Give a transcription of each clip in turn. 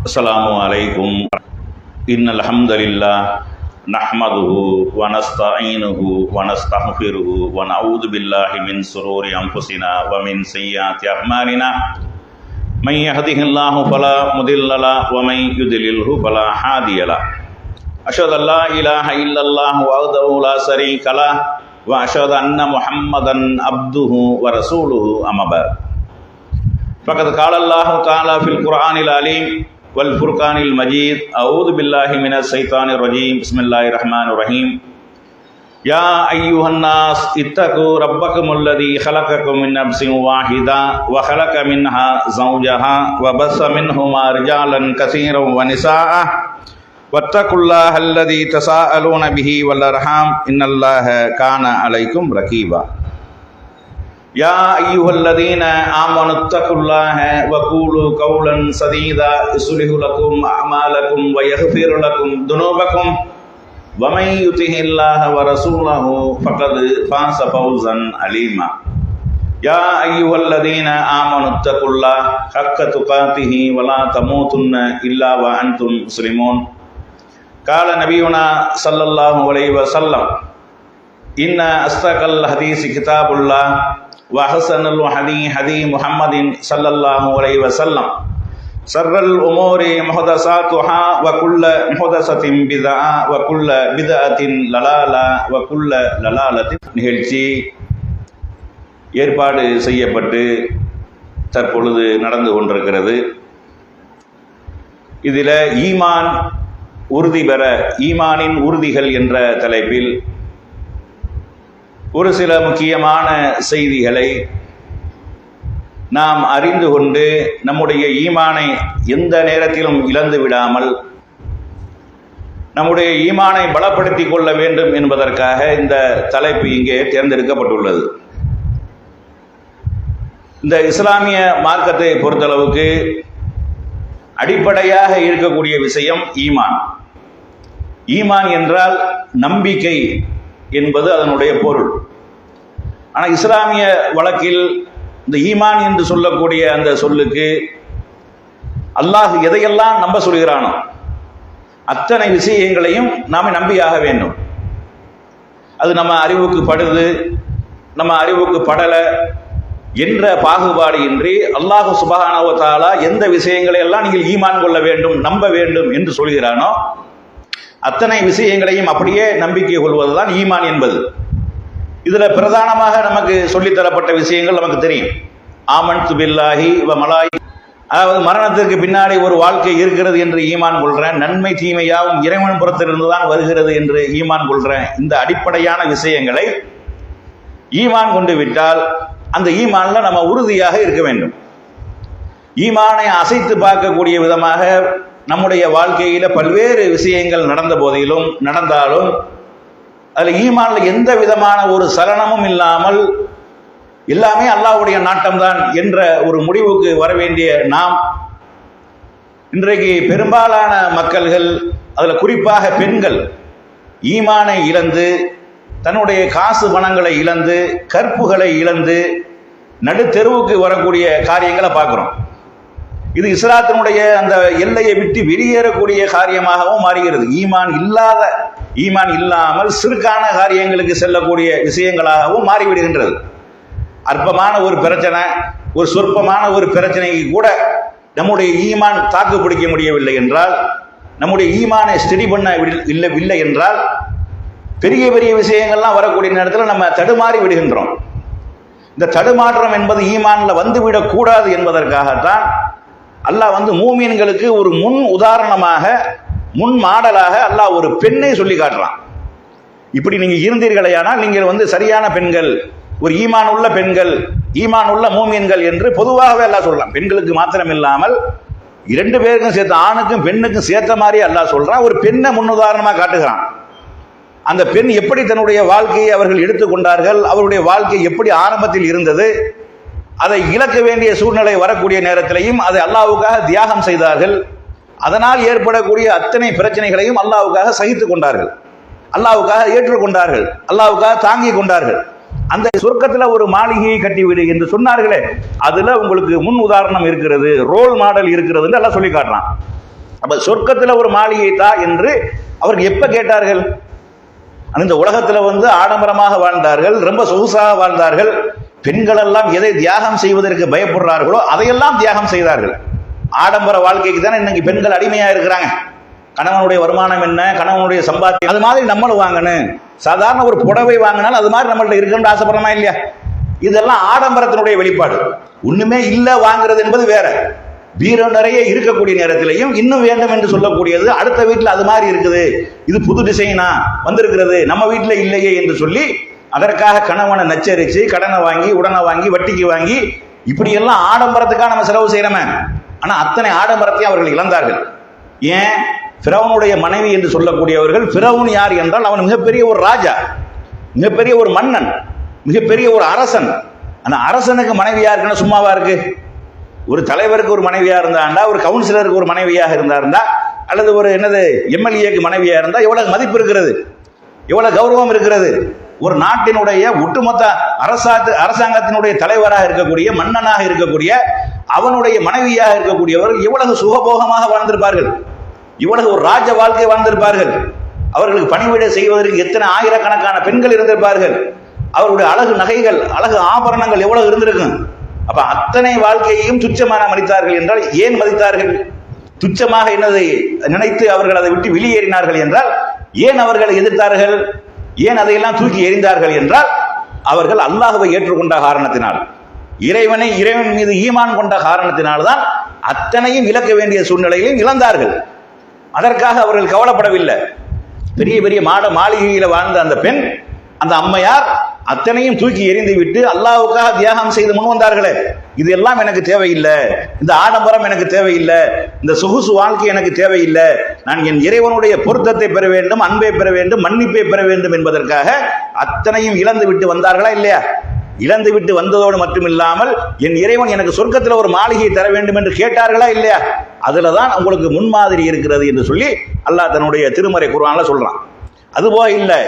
अस्सलामु अलैकुम इन्नल हम्दुलिल्लाह नहमदुहु व नस्तईनुहु व नस्तगफिरुहु व नऊज़ु बिल्लाहि मिन शुरूरि अनफुसिना व मिन सय्यिआति अअमालिना मन यहदिहिल्लाहु फला मुदिल्ल लहु व मन युद्लिल्हु फला हादिय लहु अशहदु अल्ला इलाहा इल्लल्लाह वहदहु ला शरीका लहु व अशहदु अन्ना मुहम्मदन अब्दुहु व रसूलुहु अम्मा बअद फ़क़द क़ाल अल्लाहु तआला फ़िल क़ुरआनिल अलीम वल फ़ुरक़ानिल मजीद अऊज़ु बिल्लाहि मिनश शैतानिर रजीम बिस्मिल्लाहिर रहमानिर रहीम या अय्युहन्नास इत्तक़ू रब्बकुमुल्लज़ी ख़लक़कुम मिन नफ़्सिन वाहिदा व ख़लक़ मिन्हा ज़ौजहा व बस्स मिन्हुमा रिजालन कसीरन व निसाअ वत्तक़ुल्लाहल्लज़ी तसाअलून बिही वल अर्हाम इन्नल्लाहा काना अलैकुम रक़ीबा या अय्युहल्लज़ीना आमनुत्तक़ुल्लाहा वक़ूलू क़ौलन सदीदा युस्लिहु लकुम अअमालकुम व यग़फ़िर लकुम दुनूबकुम व मन युतिइल्लाह व रसूलहु फ़क़द फ़ाज़ फ़ौज़न अलीमा या अय्युहल्लज़ीना आमनुत्तक़ुल्लाह हक़्क़ तुक़ातिही व ला तमूतुन्न इल्ला व अंतुम मुस्लिमून क़ाल नबियुना सल्लल्लाहु अलैहि वसल्लम इन्ना अस्दक़ल हदीस किताबुल्लाह व अहसनुल हदी मुहम्मदिन सल्लल्लाहु अलैहि वसल्लम शर्रुल उमूरि मुहदसातुहा व कुल्लु मुहदसतिन बिदअ व कुल्लु बिदअतिन ललाला व कुल्लु ललालतिन நிகழ்ச்சி ஏற்பாடு செய்யப்பட்டு தற்பொழுது நடந்து கொண்டிருக்கிறது. இதில் ஈமான் உறுதி பெற ஈமானின் உறுதிகள் என்ற தலைப்பில் ஒரு சில முக்கியமான செய்திகளை நாம் அறிந்து கொண்டு நம்முடைய ஈமானை எந்த நேரத்திலும் இழந்து விடாமல் நம்முடைய ஈமானை பலப்படுத்திக் கொள்ள வேண்டும் என்பதற்காக இந்த தலைப்பு இங்கே தேர்ந்தெடுக்கப்பட்டுள்ளது. இந்த இஸ்லாமிய மார்க்கத்தை பொறுத்தளவுக்கு அடிப்படையாக இருக்கக்கூடிய விஷயம் ஈமான். ஈமான் என்றால் நம்பிக்கை என்பது அதனுடைய பொருள். ஆனால் இஸ்லாமிய வழக்கில் இந்த ஈமான் என்று சொல்லக்கூடிய அந்த சொல்லுக்கு அல்லாஹ் எதையெல்லாம் நம்ப சொல்கிறானோ அத்தனை விஷயங்களையும் நாம் நம்பியாக வேண்டும். அது நம்ம அறிவுக்கு படுது, நம்ம அறிவுக்கு படலை என்ற பாகுபாடு இன்றி அல்லாஹ் சுப்ஹானஹு வ தஆலா எந்த விஷயங்களை எல்லாம் நீங்கள் ஈமான் கொள்ள வேண்டும், நம்ப வேண்டும் என்று சொல்கிறானோ அத்தனை விஷயங்களையும் அப்படியே நம்பிக்கை கொள்வதுதான் ஈமான் என்பது. இதில் பிரதானமாக நமக்கு சொல்லித்தரப்பட்ட விஷயங்கள் நமக்கு தெரியும். ஆமன்து பில்லாஹி வ மலாயிகா, அதாவது மரணத்திற்கு பின்னாடி ஒரு வாழ்க்கை இருக்கிறது என்று ஈமான் கொள்கிறேன், நன்மை தீமையாவும் இறைவன் புறத்திலிருந்து தான் வருகிறது என்று ஈமான் கொள்கிறேன். இந்த அடிப்படையான விஷயங்களை ஈமான் கொண்டு விட்டால் அந்த ஈமான்ல நம்ம உறுதியாக இருக்க வேண்டும். ஈமானை அசைத்து பார்க்கக்கூடிய விதமாக நம்முடைய வாழ்க்கையில பல்வேறு விஷயங்கள் நடந்தாலும் அதில் ஈமான்ல எந்த விதமான ஒரு சலனமும் இல்லாமல் எல்லாமே அல்லாஹ்வுடைய நாட்டம்தான் என்ற ஒரு முடிவுக்கு வர வேண்டிய நாம் இன்றைக்கு பெரும்பாலான மக்கள்கள், அதில் குறிப்பாக பெண்கள், ஈமானை இழந்து தன்னுடைய காசு பணங்களை இழந்து கற்புகளை இழந்து நடுத்தெருவுக்கு வரக்கூடிய காரியங்களை பார்க்குறோம். இது இஸ்லாத்தினுடைய அந்த எல்லையை விட்டு வெளியேறக்கூடிய காரியமாகவும் மாறுகிறது. ஈமான் இல்லாமல் சிறுக்கான காரியங்களுக்கு செல்லக்கூடிய விஷயங்களாகவும் மாறிவிடுகின்றது. அற்பமான ஒரு பிரச்சனை, ஒரு சொற்பமான ஒரு பிரச்சனைக்கு கூட நம்முடைய ஈமான் தாக்கு பிடிக்க முடியவில்லை என்றால், நம்முடைய ஈமானை ஸ்டடி பண்ண இல்லை என்றால் பெரிய பெரிய விஷயங்கள்லாம் வரக்கூடிய நேரத்தில் நம்ம தடுமாறி விடுகின்றோம். இந்த தடுமாற்றம் என்பது ஈமான்ல வந்துவிடக்கூடாது என்பதற்காகத்தான் அல்லாஹ் மூமின்களுக்கு ஒரு முன் உதாரணமாக, முன் மாடலாக அல்லாஹ் ஒரு பெண்ணை சொல்லி காட்டுறான். இப்படி நீங்க இருந்தீர்களேயானால் நீங்கள் சரியான பெண்கள், ஒரு ஈமான் உள்ள பெண்கள், ஈமான் உள்ள மூமின்கள் என்று பொதுவாகவே அல்லாஹ் சொல்லலாம். பெண்களுக்கு மாத்திரம் இல்லாமல் இரண்டு பேருக்கும் சேர்த்து, ஆணுக்கும் பெண்ணுக்கும் சேர்த்த மாதிரி அல்லாஹ் சொல்றான். ஒரு பெண்ணை முன்னுதாரணமாக காட்டுகிறான். அந்த பெண் எப்படி தன்னுடைய வாழ்க்கையை அவர்கள் எடுத்துக்கொண்டார்கள், அவருடைய வாழ்க்கை எப்படி ஆரம்பத்தில் இருந்தது, அதை இழக்க வேண்டிய சூழ்நிலை வரக்கூடிய நேரத்திலையும் அதை அல்லாஹ்வுக்காக தியாகம் செய்தார்கள். அதனால் ஏற்படக்கூடிய அத்தனை பிரச்சனைகளையும் அல்லாஹ்வுக்காக சகித்துக் கொண்டார்கள், அல்லாஹ்வுக்காக ஏற்றுக்கொண்டார்கள், அல்லாஹ்வுக்காக தாங்கிக் கொண்டார்கள். அந்த சொர்க்கத்தில் ஒரு மாளிகையை கட்டிவிடு என்று சொன்னார்களே, அதுல உங்களுக்கு முன் உதாரணம் இருக்கிறது, ரோல் மாடல் இருக்கிறது என்று எல்லாம் சொல்லி காட்டுறான். அப்ப சொர்க்கத்துல ஒரு மாளிகை தா என்று அவர்கள் எப்ப கேட்டார்கள்? அந்த உலகத்துல ஆடம்பரமாக வாழ்ந்தார்கள், ரொம்ப சொகுசாக வாழ்ந்தார்கள். பெண்கள் எல்லாம் எதை தியாகம் செய்வதற்கு பயப்படுறார்களோ அதையெல்லாம் தியாகம் செய்தார்கள். ஆடம்பர வாழ்க்கைக்கு தானே இன்னைக்கு பெண்கள் அடிமையா இருக்கிறாங்க. கணவனுடைய வருமானம் என்ன, கணவனுடைய சம்பாத்தியம், அது மாதிரி நம்மளும் வாங்கணும். சாதாரண ஒரு புடவை வாங்கினாலும் அது மாதிரி நம்மள்ட்ட இருக்குன்னு ஆசைப்படுறோமா இல்லையா? இதெல்லாம் ஆடம்பரத்தினுடைய வெளிப்பாடு. ஒண்ணுமே இல்ல வாங்குறது என்பது வேற. வீரம் நிறைய இருக்கக்கூடிய நேரத்திலையும் இன்னும் வேண்டும் என்று சொல்லக்கூடியது, அடுத்த வீட்டில் அது மாதிரி இருக்குது, இது புது டிசைனா வந்திருக்கிறது, நம்ம வீட்டில் இல்லையே என்று சொல்லி அதற்காக கணவனை நச்சரித்து கடனை வாங்கி உடனே வாங்கி வட்டிக்கு வாங்கி இப்படியெல்லாம் ஆடம்பரத்துக்காக நம்ம செலவு செய்யறோமே. ஆனா அத்தனை ஆடம்பரத்தையும் அவர்கள் இழந்தார்கள். ஏன்? ஃபிரௌனுடைய மனைவி என்று சொல்லக்கூடியவர்கள். ஃபிரௌன் யார் என்றால் அவன் மிகப்பெரிய ஒரு ராஜா, மிகப்பெரிய ஒரு மன்னன், மிகப்பெரிய ஒரு அரசன். அந்த அரசனுக்கு மனைவியா இருக்குன்னா சும்மாவா இருக்கு? ஒரு தலைவருக்கு ஒரு மனைவியா இருந்தாண்டா, ஒரு கவுன்சிலருக்கு ஒரு மனைவியாக இருந்தாருந்தா, அல்லது ஒரு எம்எல்ஏக்கு மனைவியா இருந்தா எவ்வளவு மதிப்பு இருக்கிறது, எவ்வளவு கௌரவம் இருக்கிறது. ஒரு நாட்டினுடைய ஒட்டுமொத்த அரசாங்கத்தினுடைய தலைவராக இருக்கக்கூடிய, மன்னனாக இருக்கக்கூடிய, அவனுடைய மனைவியாக இருக்கக்கூடியவர்கள் எவ்வளவு சுகபோகமாக வாழ்ந்திருப்பார்கள், இவ்வளவு ஒரு ராஜ வாழ்க்கை வாழ்ந்திருப்பார்கள். அவர்களுக்கு பணிவிடை செய்வதற்கு எத்தனை ஆயிரக்கணக்கான பெண்கள் இருந்திருப்பார்கள். அவருடைய அழகு நகைகள், அழகு ஆபரணங்கள் எவ்வளவு இருந்திருக்கும். அப்ப அத்தனை வாழ்க்கையையும் துச்சமாக மதித்தார்கள் என்றால் ஏன் மதித்தார்கள்? துச்சமாக என்னதை நினைத்து அவர்கள் அதை விட்டு வெளியேறினார்கள் என்றால் ஏன் அவர்கள் எதிர்த்தார்கள்? ஏன் அதையெல்லாம் தூக்கி எறிந்தார்கள் என்றால் அவர்கள் அல்லாஹ்வை ஏற்றுக்கொண்ட காரணத்தினால், இறைவன் மீது ஈமான் கொண்ட காரணத்தினால்தான் அத்தனையும் இழக்க வேண்டிய சூழ்நிலையிலும் இழந்தார்கள். அதற்காக அவர்கள் கவலைப்படவில்லை. பெரிய பெரிய மாளிகையில வாழ்ந்த அந்த பெண், அந்த அம்மையார் அத்தனையும் தூக்கி எறிந்து விட்டு அல்லாஹ்வுக்காக தியாகம் செய்து முன் வந்தார்களே. இதெல்லாம் எனக்கு தேவையில்லை, இந்த ஆடம்பரம் எனக்கு தேவையில்லை, இந்த சொகுசு வாழ்க்கை எனக்கு தேவையில்லை, நான் என் இறைவனுடைய பொருத்தத்தை பெற வேண்டும், அன்பை பெற வேண்டும், மன்னிப்பை பெற வேண்டும் என்பதற்காக அத்தனையும் இழந்து விட்டு வந்தார்களா இல்லையா? இழந்து விட்டு வந்ததோடு மட்டுமில்லாமல் என் இறைவன் எனக்கு சொர்க்கத்தில் ஒரு மாளிகை தர வேண்டும் என்று கேட்டார்களா இல்லையா? அதுலதான் உங்களுக்கு முன்மாதிரி இருக்கிறது என்று சொல்லி அல்லாஹ் தன்னுடைய திருமறை குர்ஆன்ல சொல்றான். அதுபோல இல்லை,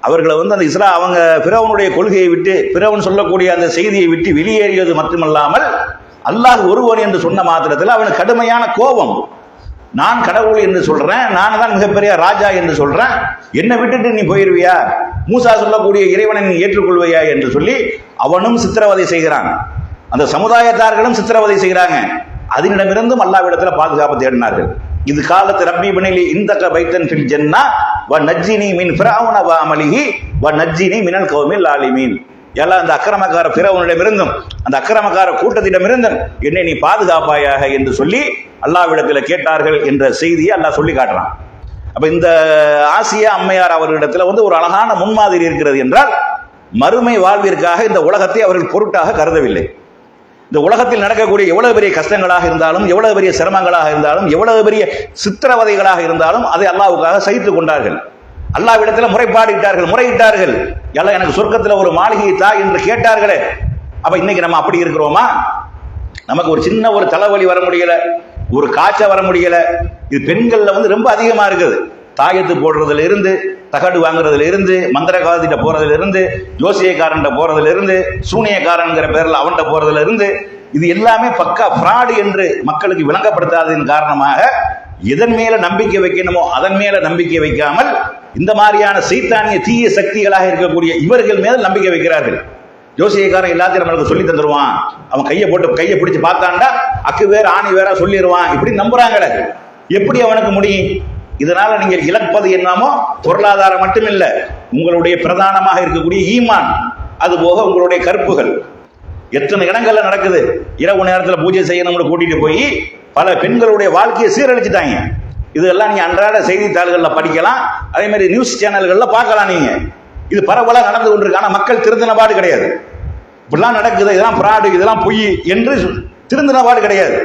அவர்களை அந்த அவங்க ஃபிரௌனுடைய கொள்கையை விட்டு, ஃபிரௌன் சொல்லக்கூடிய அந்த செய்தியை விட்டு வெளியேறியது மட்டுமல்லாமல் அல்லாஹ் ஒருவன் என்று சொன்ன மாத்திரத்தில் அவனுக்கு கடுமையான கோபம். நான் கடவுள் என்று சொல்றேன், நான் தான் மிகப்பெரிய ராஜா என்று சொல்றேன், என்னை விட்டுட்டு நீ போயிருவியா, மூசா சொல்லக்கூடிய இறைவனை நீ ஏற்றுக்கொள்வையா என்று சொல்லி அவனும் சித்திரவதை செய்கிறான். அந்த சமுதாயத்தார்களும் சித்திரவதை செய்கிறாங்க. அதனிடமிருந்தும் அல்லாஹ்விடத்துல பாதுகாப்பு தேடினார்கள். இது காலத்து ரப்பி பினிலி இந்தக பைத்தன் ஃபில் ஜன்னா வ நஜ்ஜினி மின் ஃபிரௌன வ அமலிஹி வ நஜ்ஜினி மினல் கௌமில் ஆலிமீன். எல்லாம் அந்த அக்கிரமக்கார ஃபிரௌனிடமிருந்தும் அந்த அக்கிரமக்கார கூட்டத்திடமிருந்தும் என்னை நீ பாதுகாப்பாயாக என்று சொல்லி அல்லாஹ்விடத்தில் கேட்டார்கள் என்ற செய்தியை அல்லாஹ் சொல்லி காட்டுறான். அப்ப இந்த ஆசியா அம்மையார் அவர்களிடத்துல ஒரு அழகான முன்மாதிரி இருக்கிறது என்றால், மறுமை வாழ்விற்காக இந்த உலகத்தை அவர்கள் பொருட்டாக கருதவில்லை. இந்த உலகத்தில் நடக்கக்கூடிய எவ்வளவு பெரிய கஷ்டங்களாக இருந்தாலும், எவ்வளவு பெரிய சிரமங்களாக இருந்தாலும், எவ்வளவு பெரிய சித்திரவதைகளாக இருந்தாலும் அதை அல்லாஹ்வுக்காக சகித்துக் கொண்டார்கள். அல்லாஹ்விடத்தில் முறையிட்டார்கள். எல்லாம் எனக்கு சொர்க்கத்தில் ஒரு மாளிகை தா என்று கேட்டார்களே. அப்ப இன்னைக்கு நம்ம அப்படி இருக்கிறோமா? நமக்கு ஒரு சின்ன ஒரு தலைவலி வர முடியல, ஒரு காய்ச்சல் வர முடியல. இது பெண்கள்ல ரொம்ப அதிகமா இருக்குது. தாயத்து போடுறதுல இருந்து, தகடு வாங்குறதுல இருந்து, மந்திரகாதிட்ட போறதுல இருந்து, ஜோசியக்காரன் போறதுல இருந்து, சூனியக்காரன்கிற பேர்ல அவன்கிட்ட போறதுல இருந்து, இது எல்லாமே பக்கா ஃப்ராடு என்று மக்களுக்கு விளங்கப்படுத்தாததின் காரணமாக எதன் மேல நம்பிக்கை வைக்கணுமோ அதன் மேல நம்பிக்கை வைக்காமல் இந்த மாதிரியான சைத்தானிய தீய சக்திகளாக இருக்கக்கூடிய இவர்கள் மேல நம்பிக்கை வைக்கிறார்கள். ஜோசியக்காரன் எல்லாத்தையும் நம்மளுக்கு சொல்லி தந்துருவான், அவன் கையை பிடிச்சு பார்த்தான்டா அக்கு வேற ஆணி வேற சொல்லிடுவான், இப்படி நம்புறாங்களே. எப்படி அவனுக்கு முடியும்? இதனால நீங்கள் இழப்பது என்னமோ பொருளாதாரம் மட்டுமில்ல, உங்களுடைய பிரதானமாக இருக்கக்கூடிய ஈமான், அது போக உங்களுடைய கற்புகள். எத்தனை இடங்கள்ல நடக்குது. இரவு நேரத்தில் பூஜை செய்யணும்னு கூட்டிட்டு போய் பல பெண்களுடைய வாழ்க்கையை சீரழிச்சுட்டாங்க. இதெல்லாம் நீங்க அன்றாட செய்தித்தாள்கள்ல படிக்கலாம், அதே மாதிரி நியூஸ் சேனல்கள்ல பார்க்கலாம். நீங்க இது பரவலாக நடந்து கொண்டிருக்கு. ஆனா மக்கள் திருந்தினபாடு கிடையாது. இப்படிலாம் நடக்குது, இதெல்லாம் பிராடு, இதெல்லாம் பொய் என்று திருந்தினபாடு கிடையாது.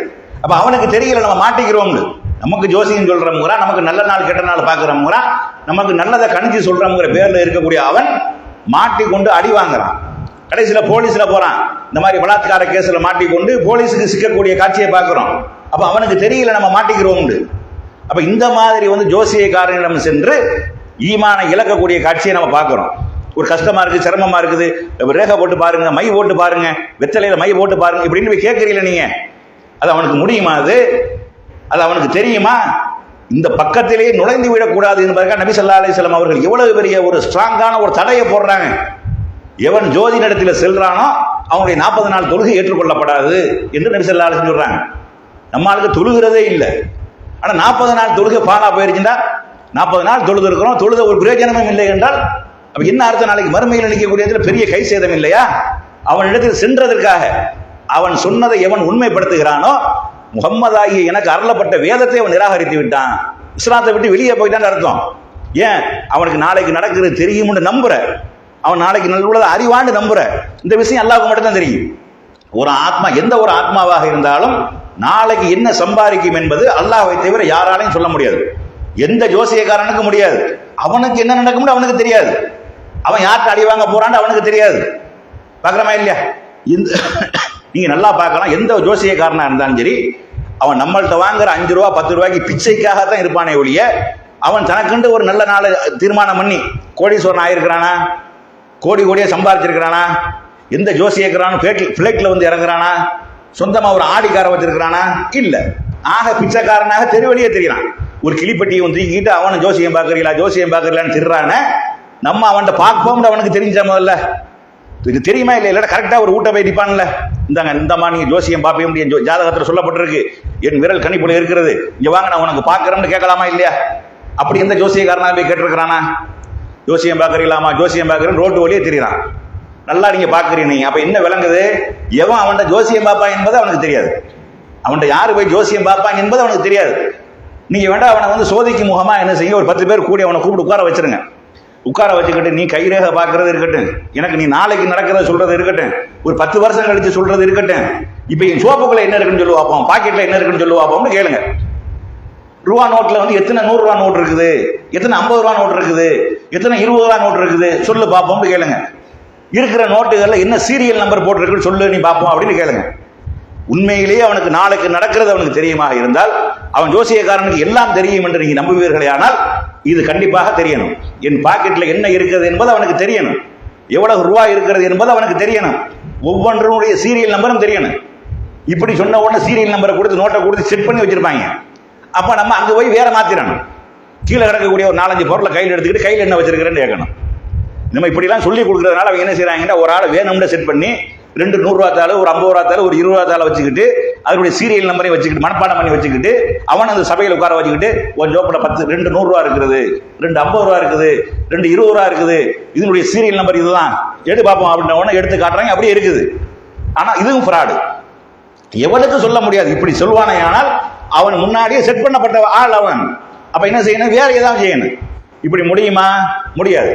அப்ப அவனுக்கு தெரியல நம்ம மாட்டிக்கிறோம்னு. நமக்கு ஜோசியம் சொல்றோம்ங்கிறா, நமக்கு நல்ல நாள் கெட்ட நாள் பார்க்கிறோம்ங்கிறா, நமக்கு நல்லதை கணிச்சு சொல்றோம்ங்கிற பேர்ல இருக்கக்கூடிய அவன் மாட்டிக்கொண்டு அடி வாங்குறான். கடைசியில போலீஸ்ல போறான். இந்த மாதிரி பலாத்கார கேஸ்ல மாட்டிக்கொண்டு போலீஸுக்கு சிக்கக்கூடிய காட்சியை பார்க்கிறோம். அப்ப அவனுக்கு தெரியல நம்ம மாட்டிக்கிறோம்னு. அப்ப இந்த மாதிரி ஜோசியக்காரனிடம் சென்று ஈமானை இழக்கக்கூடிய காட்சியை நம்ம பார்க்கிறோம். ஒரு கஷ்டமா இருக்கு, சிரமமா இருக்குது, ரேகை போட்டு பாருங்க, மை போட்டு பாருங்க, வெத்தலையில மை போட்டு பாருங்க இப்படின்னு கேட்கறீங்களா நீங்க? அது அவனுக்கு முடியுமா? அது அவனுக்கு தெரியுமா? இந்த பக்கத்திலேயே நுழைந்து விடக்கூடாது என்பதற்காக நபி ஸல்லல்லாஹு அலைஹி வஸல்லம் அவர்கள் எவ்வளவு பெரிய ஒரு ஸ்ட்ராங்கான ஒரு தடையை போடுறாங்க. எவன் ஜோதி நடத்தில் செல்றானோ அவனுடைய 40 நாள் தொழுகை ஏற்றுக்கொள்ளப்படாது என்று நபி ஸல்லல்லாஹு அலைஹி வஸல்லம் சொல்றாங்க. நம்ம ஆளுக்கு தொழுகிறதே இல்லை. ஆனா 40 நாள் தொழுகை பாலா போயிருச்சுன்னா 40 நாள் தொழுது இருக்கிறோம், தொழுத ஒரு பிரயோஜனமும் இல்லை என்றால் அப்ப என்ன அர்த்தம்? நாளைக்கு மறுமையில் நிற்கக்கூடியதுல பெரிய கை சேதம் இல்லையா? அவனிடத்தில் சென்றதற்காக அவன் சொன்னதை எவன் உண்மைப்படுத்துகிறானோ, முகம்மது ஆகிய எனக்கு அருளப்பட்ட வேதத்தை அவன் நிராகரித்து விட்டான், இஸ்லாத்தை விட்டு வெளியே போயிட்டான்னு அர்த்தம். ஏன்? அவனுக்கு நாளைக்கு நடக்கிறது தெரியும்னு நம்புற, அவன் நாளைக்கு நல்ல அறிவான்னு நம்புற. இந்த விஷயம் அல்லாஹ்வுக்கு மட்டும் தான் தெரியும். ஒரு ஆத்மா எந்த ஒரு ஆத்மாவாக இருந்தாலும் நாளைக்கு என்ன சம்பாதிக்கும் என்பது அல்லாஹ்வை தவிர யாராலையும் சொல்ல முடியாது. எந்த ஜோசியக்காரனுக்கு முடியாது. அவனுக்கு என்ன நடக்கும்னு அவனுக்கு தெரியாது. அவன் யார்கிட்ட அடி வாங்க போறான்னு அவனுக்கு தெரியாது. பார்க்குறமா இல்லையா? நீங்க நல்லா பார்க்கலாம். எந்த ஜோசியக்காரனா இருந்தாலும் சரி, அவன் நம்மள்கிட்ட வாங்குற 5 ரூபா 10 ரூபாய்க்கு பிச்சைக்காகத்தான் இருப்பானே ஒழிய, அவன் தனக்குண்டு ஒரு நல்ல நாள் தீர்மானம் பண்ணி கோடீஸ்வரன் ஆயிருக்கிறானா, கோடியா சம்பாதிச்சிருக்கிறானா, எந்த ஜோசியக்காரனும் பிளைட்ல வந்து இறங்குறானா, சொந்தமா ஒரு ஆடி காரை வச்சிருக்கிறானா? இல்ல. ஆக பிச்சைக்காரனாக தெருவழியே தெரியறான். ஒரு கிளிப்பட்டியை வந்து தூக்கிட்டு அவனை ஜோசியம் பார்க்கறீங்களான்னு திர்றான, நம்ம அவன்கிட்ட பார்ப்போம்னு அவனுக்கு தெரிஞ்ச முதல்ல இது தெரியுமா இல்லை? இல்ல கரெக்டா ஒரு ஊட்ட போய் நிற்பான்ல, இந்தமா நீங்க ஜோசியம் பார்ப்பே முடியும், ஜாதகத்தில் சொல்லப்பட்டிருக்கு, என் விரல் கணிப்புல இருக்கிறது, இங்க வாங்க நான் உனக்கு பார்க்கறேன்னு கேட்கலாமா இல்லையா? அப்படி எந்த ஜோசியக்காரனா போய் கேட்டிருக்கிறானா? ஜோசியம் பார்க்கறீங்களாமா, ஜோசியம் பார்க்கறேன் ரோட்டு வழியே தெரியுறான். நல்லா நீங்க பாக்குறீங்க. அப்ப என்ன விளங்குது? எவன் அவன்கிட்ட ஜோசியம் பார்ப்பான் என்பது அவனுக்கு தெரியாது. அவன்கிட்ட யாரு போய் ஜோசியம் பார்ப்பான் என்பது அவனுக்கு தெரியாது. நீங்க வேண்டாம் அவனை வந்து சோதிக்கும் முகமா என்ன செய்ய, ஒரு 10 பேர் கூடி அவனை கூப்பிட்டு உட்கார வச்சிருங்க. உட்கார வச்சுக்கிட்டு நீ கைரேகை பார்க்கறது இருக்கட்டும், எனக்கு நீ நாளைக்கு நடக்கிறத சொல்றது இருக்கட்டும், ஒரு 10 வருஷம் கழிச்சு சொல்றது இருக்கட்டும், இப்ப என் சோப்புக்குள்ள என்ன இருக்குன்னு சொல்லி பார்ப்போம், பாக்கெட்ல என்ன இருக்குன்னு சொல்லி பார்ப்போம்னு கேளுங்க. ரூபா நோட்ல வந்து எத்தனை 100 ரூபா நோட் இருக்குது, எத்தனை 50 ரூபா நோட் இருக்குது, எத்தனை 20 ரூபா நோட் இருக்குது சொல்லு பார்ப்போம்னு கேளுங்க. இருக்கிற நோட்டுகள்ல என்ன சீரியல் நம்பர் போட்டிருக்குன்னு சொல்லு நீ பார்ப்போம் அப்படின்னு கேளுங்க. உண்மையிலேயே அவனுக்கு நாளைக்கு நடக்கிறது அவனுக்கு தெரியுமாக இருந்தால், அவன் ஜோசியக்காரனுக்கு எல்லாம் தெரியும் என்று நீங்க நம்புவீர்களே, ஆனால் இது கண்டிப்பாக தெரியணும். என் பாக்கெட்ல என்ன இருக்கிறது என்பது அவனுக்கு தெரியணும், எவ்வளவு ரூபாய் இருக்கிறது என்பது அவனுக்கு தெரியணும், ஒவ்வொன்றுடைய சீரியல் நம்பரும் தெரியணும். இப்படி சொன்ன உடனே சீரியல் நம்பரை கொடுத்து நோட்டை கொடுத்து செட் பண்ணி வச்சிருப்பாங்க. அப்ப நம்ம அங்க போய் வேற மாத்திரணும். கீழே கிடக்கக்கூடிய ஒரு 4-5 பொருளை கையில் எடுத்துக்கிட்டு கையில் என்ன வச்சிருக்கிறேன்னு கேட்கணும். நம்ம இப்படிலாம் சொல்லி கொடுக்கறதுனால அவங்க என்ன செய்யறாங்கன்னா, ஒரு ஆள் வேணும்னு செட் பண்ணி 2 100 ரூபா தாள், ஒரு 50 ரூபா தாள், ஒரு 20 ரூபா தாளை வச்சுக்கிட்டு அதனுடைய சீரியல் நம்பரை வச்சுக்கிட்டு மனப்பாடம் பண்ணி வச்சுக்கிட்டு அவன் அந்த சபையில் உட்கார வச்சுக்கிட்டு ஒரு ஜோப்பில் 2 100 ரூபா இருக்குது, 2 50 ரூபா இருக்குது, 2 20 ரூபா இருக்குது, இதனுடைய சீரியல் நம்பர் இதுதான், எடுத்து பார்ப்போம் அப்படின்ற உடனே எடுத்து காட்டுறாங்க. அப்படியே இருக்குது. ஆனா இதுவும் ஃப்ராடு. எவனுக்கு சொல்ல முடியாது. இப்படி சொல்வானே ஆனால் அவன் முன்னாடியே செட் பண்ணப்பட்ட ஆள் அவன். அப்ப என்ன செய்யணும்? வேற ஏதாவது செய்யணும். இப்படி முடியுமா? முடியாது.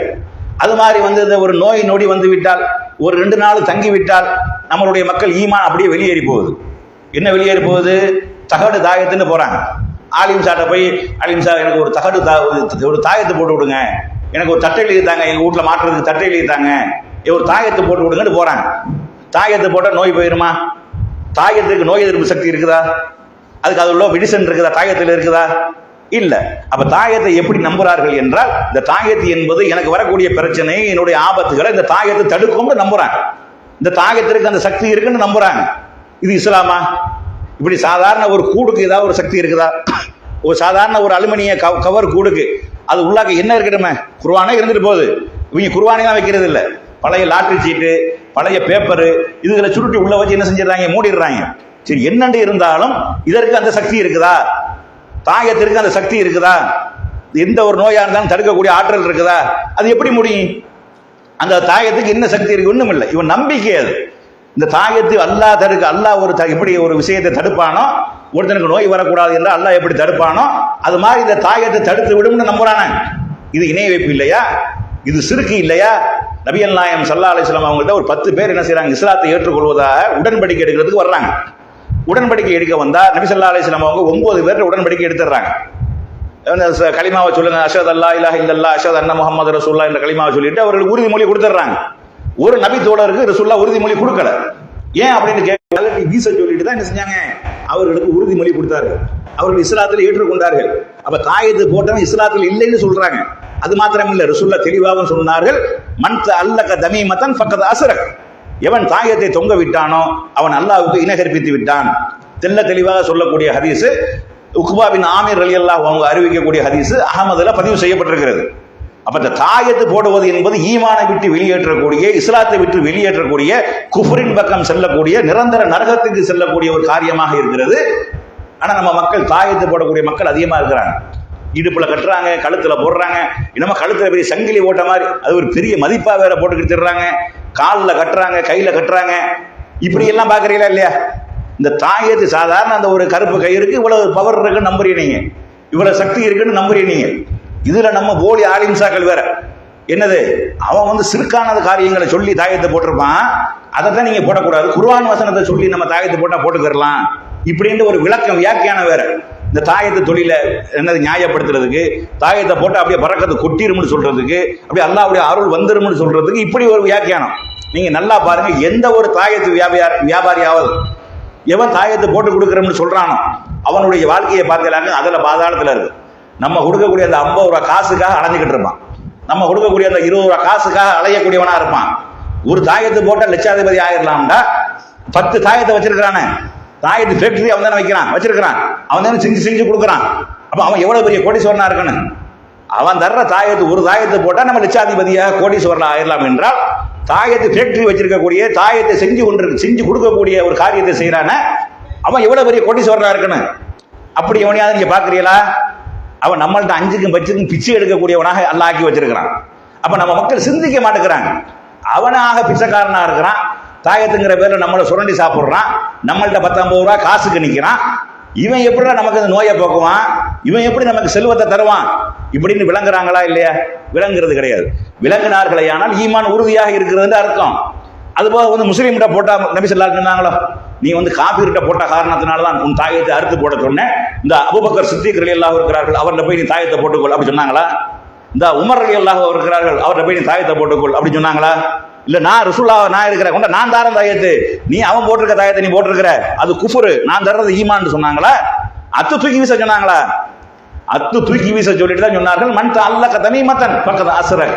அது மாதிரி வந்து இந்த ஒரு நோய் நொடி வந்து விட்டால், ஒரு 2 நாள் தங்கி விட்டால் நம்மளுடைய மக்கள் ஈமான் அப்படியே வெளியேறி போகுது. என்ன வெளியேறி போகுது? தகடு தாயத்துன்னு போறாங்க. ஆலிம் சாட்ட போய், ஆலிம் சார் எனக்கு ஒரு தகடு ஒரு தாயத்தை போட்டு விடுங்க, எனக்கு ஒரு தட்டை எழுதித்தாங்க, எங்க வீட்டுல மாற்றுறதுக்கு தட்டை எழுதித்தாங்க, ஒரு தாயத்தை போட்டு விடுங்கன்னு போறாங்க. தாயத்தை போட்டா நோய் போயிருமா? தாயத்துக்கு நோய் எதிர்ப்பு சக்தி இருக்குதா? அதுக்கு அது உள்ள மெடிசன் இருக்குதா? தாயத்தில் இருக்குதா? இல்ல. அப்ப தாயத்தை எப்படி நம்புறார்கள் என்றால், இந்த தாயத்து என்பது எனக்கு வரக்கூடிய பிரச்சனை, என்னுடைய ஆபத்துகளை இந்த தாயத்தை தடுக்கும்னு நம்புறாங்க. இந்த தாயத்திற்கு அந்த சக்தி இருக்குன்னு நம்புறாங்க. இது இஸ்லாமா? இப்படி சாதாரண ஒரு கூடுக்கு ஏதாவது ஒரு சக்தி இருக்குதா? ஒரு சாதாரண ஒரு அலுமினிய கவர் கூடுக்கு அது உள்ளாக்க என்ன இருக்கணுமே? குர்ஆனே இருந்துட்டு போகுது. இவங்க குர்ஆனே தான் வைக்கிறது இல்லை. பழைய லாட்டரி சீட்டு, பழைய பேப்பரு, இதுகளை சுருட்டி உள்ள வச்சு என்ன செஞ்சிடறாங்க? மூடிடுறாங்க. சரி, என்னண்டு இருந்தாலும் இதற்கு அந்த சக்தி இருக்குதா? தாயத்திற்கு அந்த சக்தி இருக்குதா? எந்த ஒரு நோயா இருந்தாலும் தடுக்கக்கூடிய ஆற்றல் இருக்குதா? அது எப்படி முடியும்? அந்த தாயத்துக்கு என்ன சக்தி இருக்கு? ஒண்ணும் இல்லை. இவன் நம்பிக்கை அது. இந்த தாயத்து அல்லாஹ் தடுக்க, அல்லாஹ் ஒரு எப்படி ஒரு விஷயத்தை தடுப்பானோ, ஒருத்தனுக்கு நோய் வரக்கூடாது என்றால் அல்லாஹ் எப்படி தடுப்பானோ அது மாதிரி இந்த தாயத்தை தடுத்து விடும்னு நம்புறானே. இது இணை வைப்பு இல்லையா? இது சிறுக்கு இல்லையா? நபிகள் நாயகம் ஸல்லல்லாஹு அலைஹி வஸல்லம் அவங்கள்ட்ட ஒரு 10 பேர் என்ன செய்யறாங்க? இஸ்லாத்தை ஏற்றுக்கொள்வதாக உடன்படிக்கை எடுக்கிறதுக்கு வர்றாங்க. உடன்படிக்கை எடுக்க வந்தா நபி ஸல்லல்லாஹு அலைஹி வஸல்லம் அவங்க 9 பேர் உடன்படிக்கை எடுத்துறாங்க. கலிமாவை சொல்லுங்க, அஷ்ஹது அல்லா இலாஹ இல்லல்லாஹ் அஷ்ஹது அன்ன முஹம்மது ரசூலுல்லாஹ் என்ற கலிமாவை சொல்லிட்டு அவர்களுக்கு உறுதிமொழி கொடுத்துறாங்க. ஒரு நபி தோழருக்கு ரசூலுல்லாஹ் உறுதிமொழி கொடுக்கல. ஏன் அப்படின்னு கேட்க வீச சொல்லிட்டு தான் என்ன செஞ்சாங்க? அவர்களுக்கு உறுதிமொழி கொடுத்தார்கள். அவர்கள் இஸ்லாத்தில் ஏற்றுக்கொண்டார்கள். அப்ப தாயத்து போட்டவன் இஸ்லாத்தில் இல்லைன்னு சொல்றாங்க. அது மாத்திரம் இல்ல, ரசூலுல்லாஹ் தெளிவாக சொன்னார்கள், மன் அல்லக தமீமத்தன் ஃபக்கத் அஸ்ரக். எவன் தாயத்தை தொங்க விட்டானோ அவன் அல்லாஹ்வுக்கு இணை கற்பித்து விட்டான். தெல்ல தெளிவாக சொல்லக்கூடிய ஹதீஸ். உக்பா பின் ஆமீர் ரலியல்லாஹு அவங்க அறிவிக்கக்கூடிய ஹதீஸ் அஹமதுல பதிவு செய்யப்பட்டிருக்கிறது. அப்ப இந்த தாயத்து போடுவது என்பது ஈமானை விட்டு வெளியேற்றக்கூடிய, இஸ்லாத்தை விட்டு வெளியேற்றக்கூடிய, குஃப்ரின் பக்கம் செல்லக்கூடிய, நிரந்தர நரகத்துக்கு செல்லக்கூடிய ஒரு காரியமாக இருக்கிறது. ஆனா நம்ம மக்கள் தாயத்து போடக்கூடிய மக்கள் அதிகமா இருக்கிறாங்க. இடுப்புல கட்டுறாங்க, கழுத்துல போடுறாங்க, என்னமோ கழுத்துல பெரிய சங்கிலி ஓட்ட மாதிரி அது ஒரு பெரிய மதிப்பா வேற போட்டுக்கிட்டு தர்றாங்க, காலில் கட்டுறாங்க, கையில கட்டுறாங்க. இப்படி எல்லாம் பாக்குறீங்களா இல்லையா? இந்த தாயத்து சாதாரண அந்த ஒரு கருப்பு கயிறுக்கு இவ்வளவு பவர் இருக்குன்னு நம்புறீங்க நீங்க, இவ்வளவு சக்தி இருக்குன்னு நம்புறீங்க நீங்க. இதுல நம்ம போலி ஆலிம்சாக்கள் வேற என்னது, அவன் வந்து சிறுக்கானது காரியங்களை சொல்லி தாயத்தை போட்டிருப்பான், அதைத்தான் நீங்க போடக்கூடாது, குர்ஆன் வசனத்தை சொல்லி நம்ம தாயத்தை போட்டா போட்டுக்கிறலாம் இப்படின்ட்டு ஒரு விளக்கம் வியாக்கியானம் வேற. இந்த தாயத்தை தொழில என்னது நியாயப்படுத்துறதுக்கு, தாயத்தை போட்டு அப்படியே பறக்கத்தை கொட்டிரும்னு சொல்றதுக்கு, அப்படியே அல்லாஹ்வுடைய அருள் வந்துரும்னு சொல்றதுக்கு இப்படி ஒரு வியாக்கியானம். நீங்க நல்லா பாருங்க, எந்த ஒரு தாயத்து வியாபாரியாவது எவன் தாயத்தை போட்டு கொடுக்குறோம்னு சொல்றானோ அவனுடைய வாழ்க்கையை பார்த்தீங்கன்னாங்க அதுல பாதாளத்துல இருக்கு. நம்ம கொடுக்கக்கூடிய அந்த 50 ரூபா காசுக்காக அலைஞ்சிக்கிட்டு இருப்பான், நம்ம கொடுக்கக்கூடிய அந்த 20 ரூபா காசுக்காக அலையக்கூடியவனா இருப்பான். ஒரு தாயத்தை போட்டா லட்சாதிபதி ஆயிடலாம்டா. 10 தாயத்தை வச்சிருக்கிறானே, தாயத்து ஃபேக்டரி அவன் தானே வைக்கிறான், வச்சிருக்கிறான், அவன் தானே செஞ்சு கொடுக்குறான். அப்ப அவன் எவ்வளவு பெரிய கோடீஸ்வரனா இருக்கணும். அவன் தர்ற தாயத்து, ஒரு தாயத்தை போட்டா நம்ம லட்சாதிபதியாக கோடீஸ்வரனா ஆயிடலாம் என்றால், தாயத்து ஃபேக்டரி வச்சிருக்கக்கூடிய, தாயத்தை செஞ்சு கொடுக்கக்கூடிய ஒரு காரியத்தை செய்யறான அவன் எவ்வளவு பெரிய கோடீஸ்வரனா இருக்கணும். அப்படி எவனையாவது நீங்க பாக்குறீங்களா? அவன் நம்மள்ட்ட 5க்கும் 10க்கும் பிச்சை எடுக்கக்கூடியவனாக அல்லாஹ் ஆக்கி வச்சிருக்கிறான். அப்ப நம்ம மக்கள் சிந்திக்க மாட்டேங்கிறாங்க. அவனாக பிச்சைக்காரனா இருக்கிறான், தாயத்துங்கிற பேர்ல நம்மளை சுரண்டி சாப்பிடுறான், நம்மள்ட்ட 10-50 ரூபா காசுக்கு நிக்கிறான். இவன் எப்படி நமக்கு இந்த நோயை போக்குவான், இவன் எப்படி நமக்கு செல்வத்தை தருவான் இப்படின்னு விளங்குறாங்களா இல்லையா? விளங்குறது கிடையாது. விளங்கினார்களே ஆனால் ஈமான் உறுதியாக இருக்கிறது அர்த்தம். அதுபோக வந்து முஸ்லீம்கிட்ட போட்டா நபி ஸல்லல்லாஹு அலைஹி சொன்னாங்களோ, நீ வந்து காபீர்கிட்ட போட்ட காரணத்தினால தான் உன் தாயத்தை அறுத்து போட சொன்னேன். இந்த அபூபக்கர் சித்திக் ரலியல்லாஹு இருக்கிறார்கள், அவர்கிட்ட போய் நீ தாயத்தை போட்டுக்கொள் அப்படி சொன்னாங்களா? இந்த உமர் ரலியல்லாஹு இருக்கிறார்கள், அவர்கிட்ட போய் நீ தாயத்தை போட்டுக்கொள் அப்படி சொன்னாங்களா? இல்ல நான் ரசூலுல்லாஹ் நான் இருக்கிறேன் கொண்ட நான் தாரேன் தாயத்து, நீ அவன் போட்டிருக்க தாயத்தை நீ போட்டிருக்கிற அது குஃபுரு, நான் தர்றது ஈமான்னு சொன்னாங்களா? அத்து தூக்கி வீச சொன்னாங்களா? அத்து தூக்கி வீச சொல்லிட்டு தான் சொன்னார்கள், மன் தஅல்லக தமீமத்தன் ஃபக்கத் அஸ்ரக்,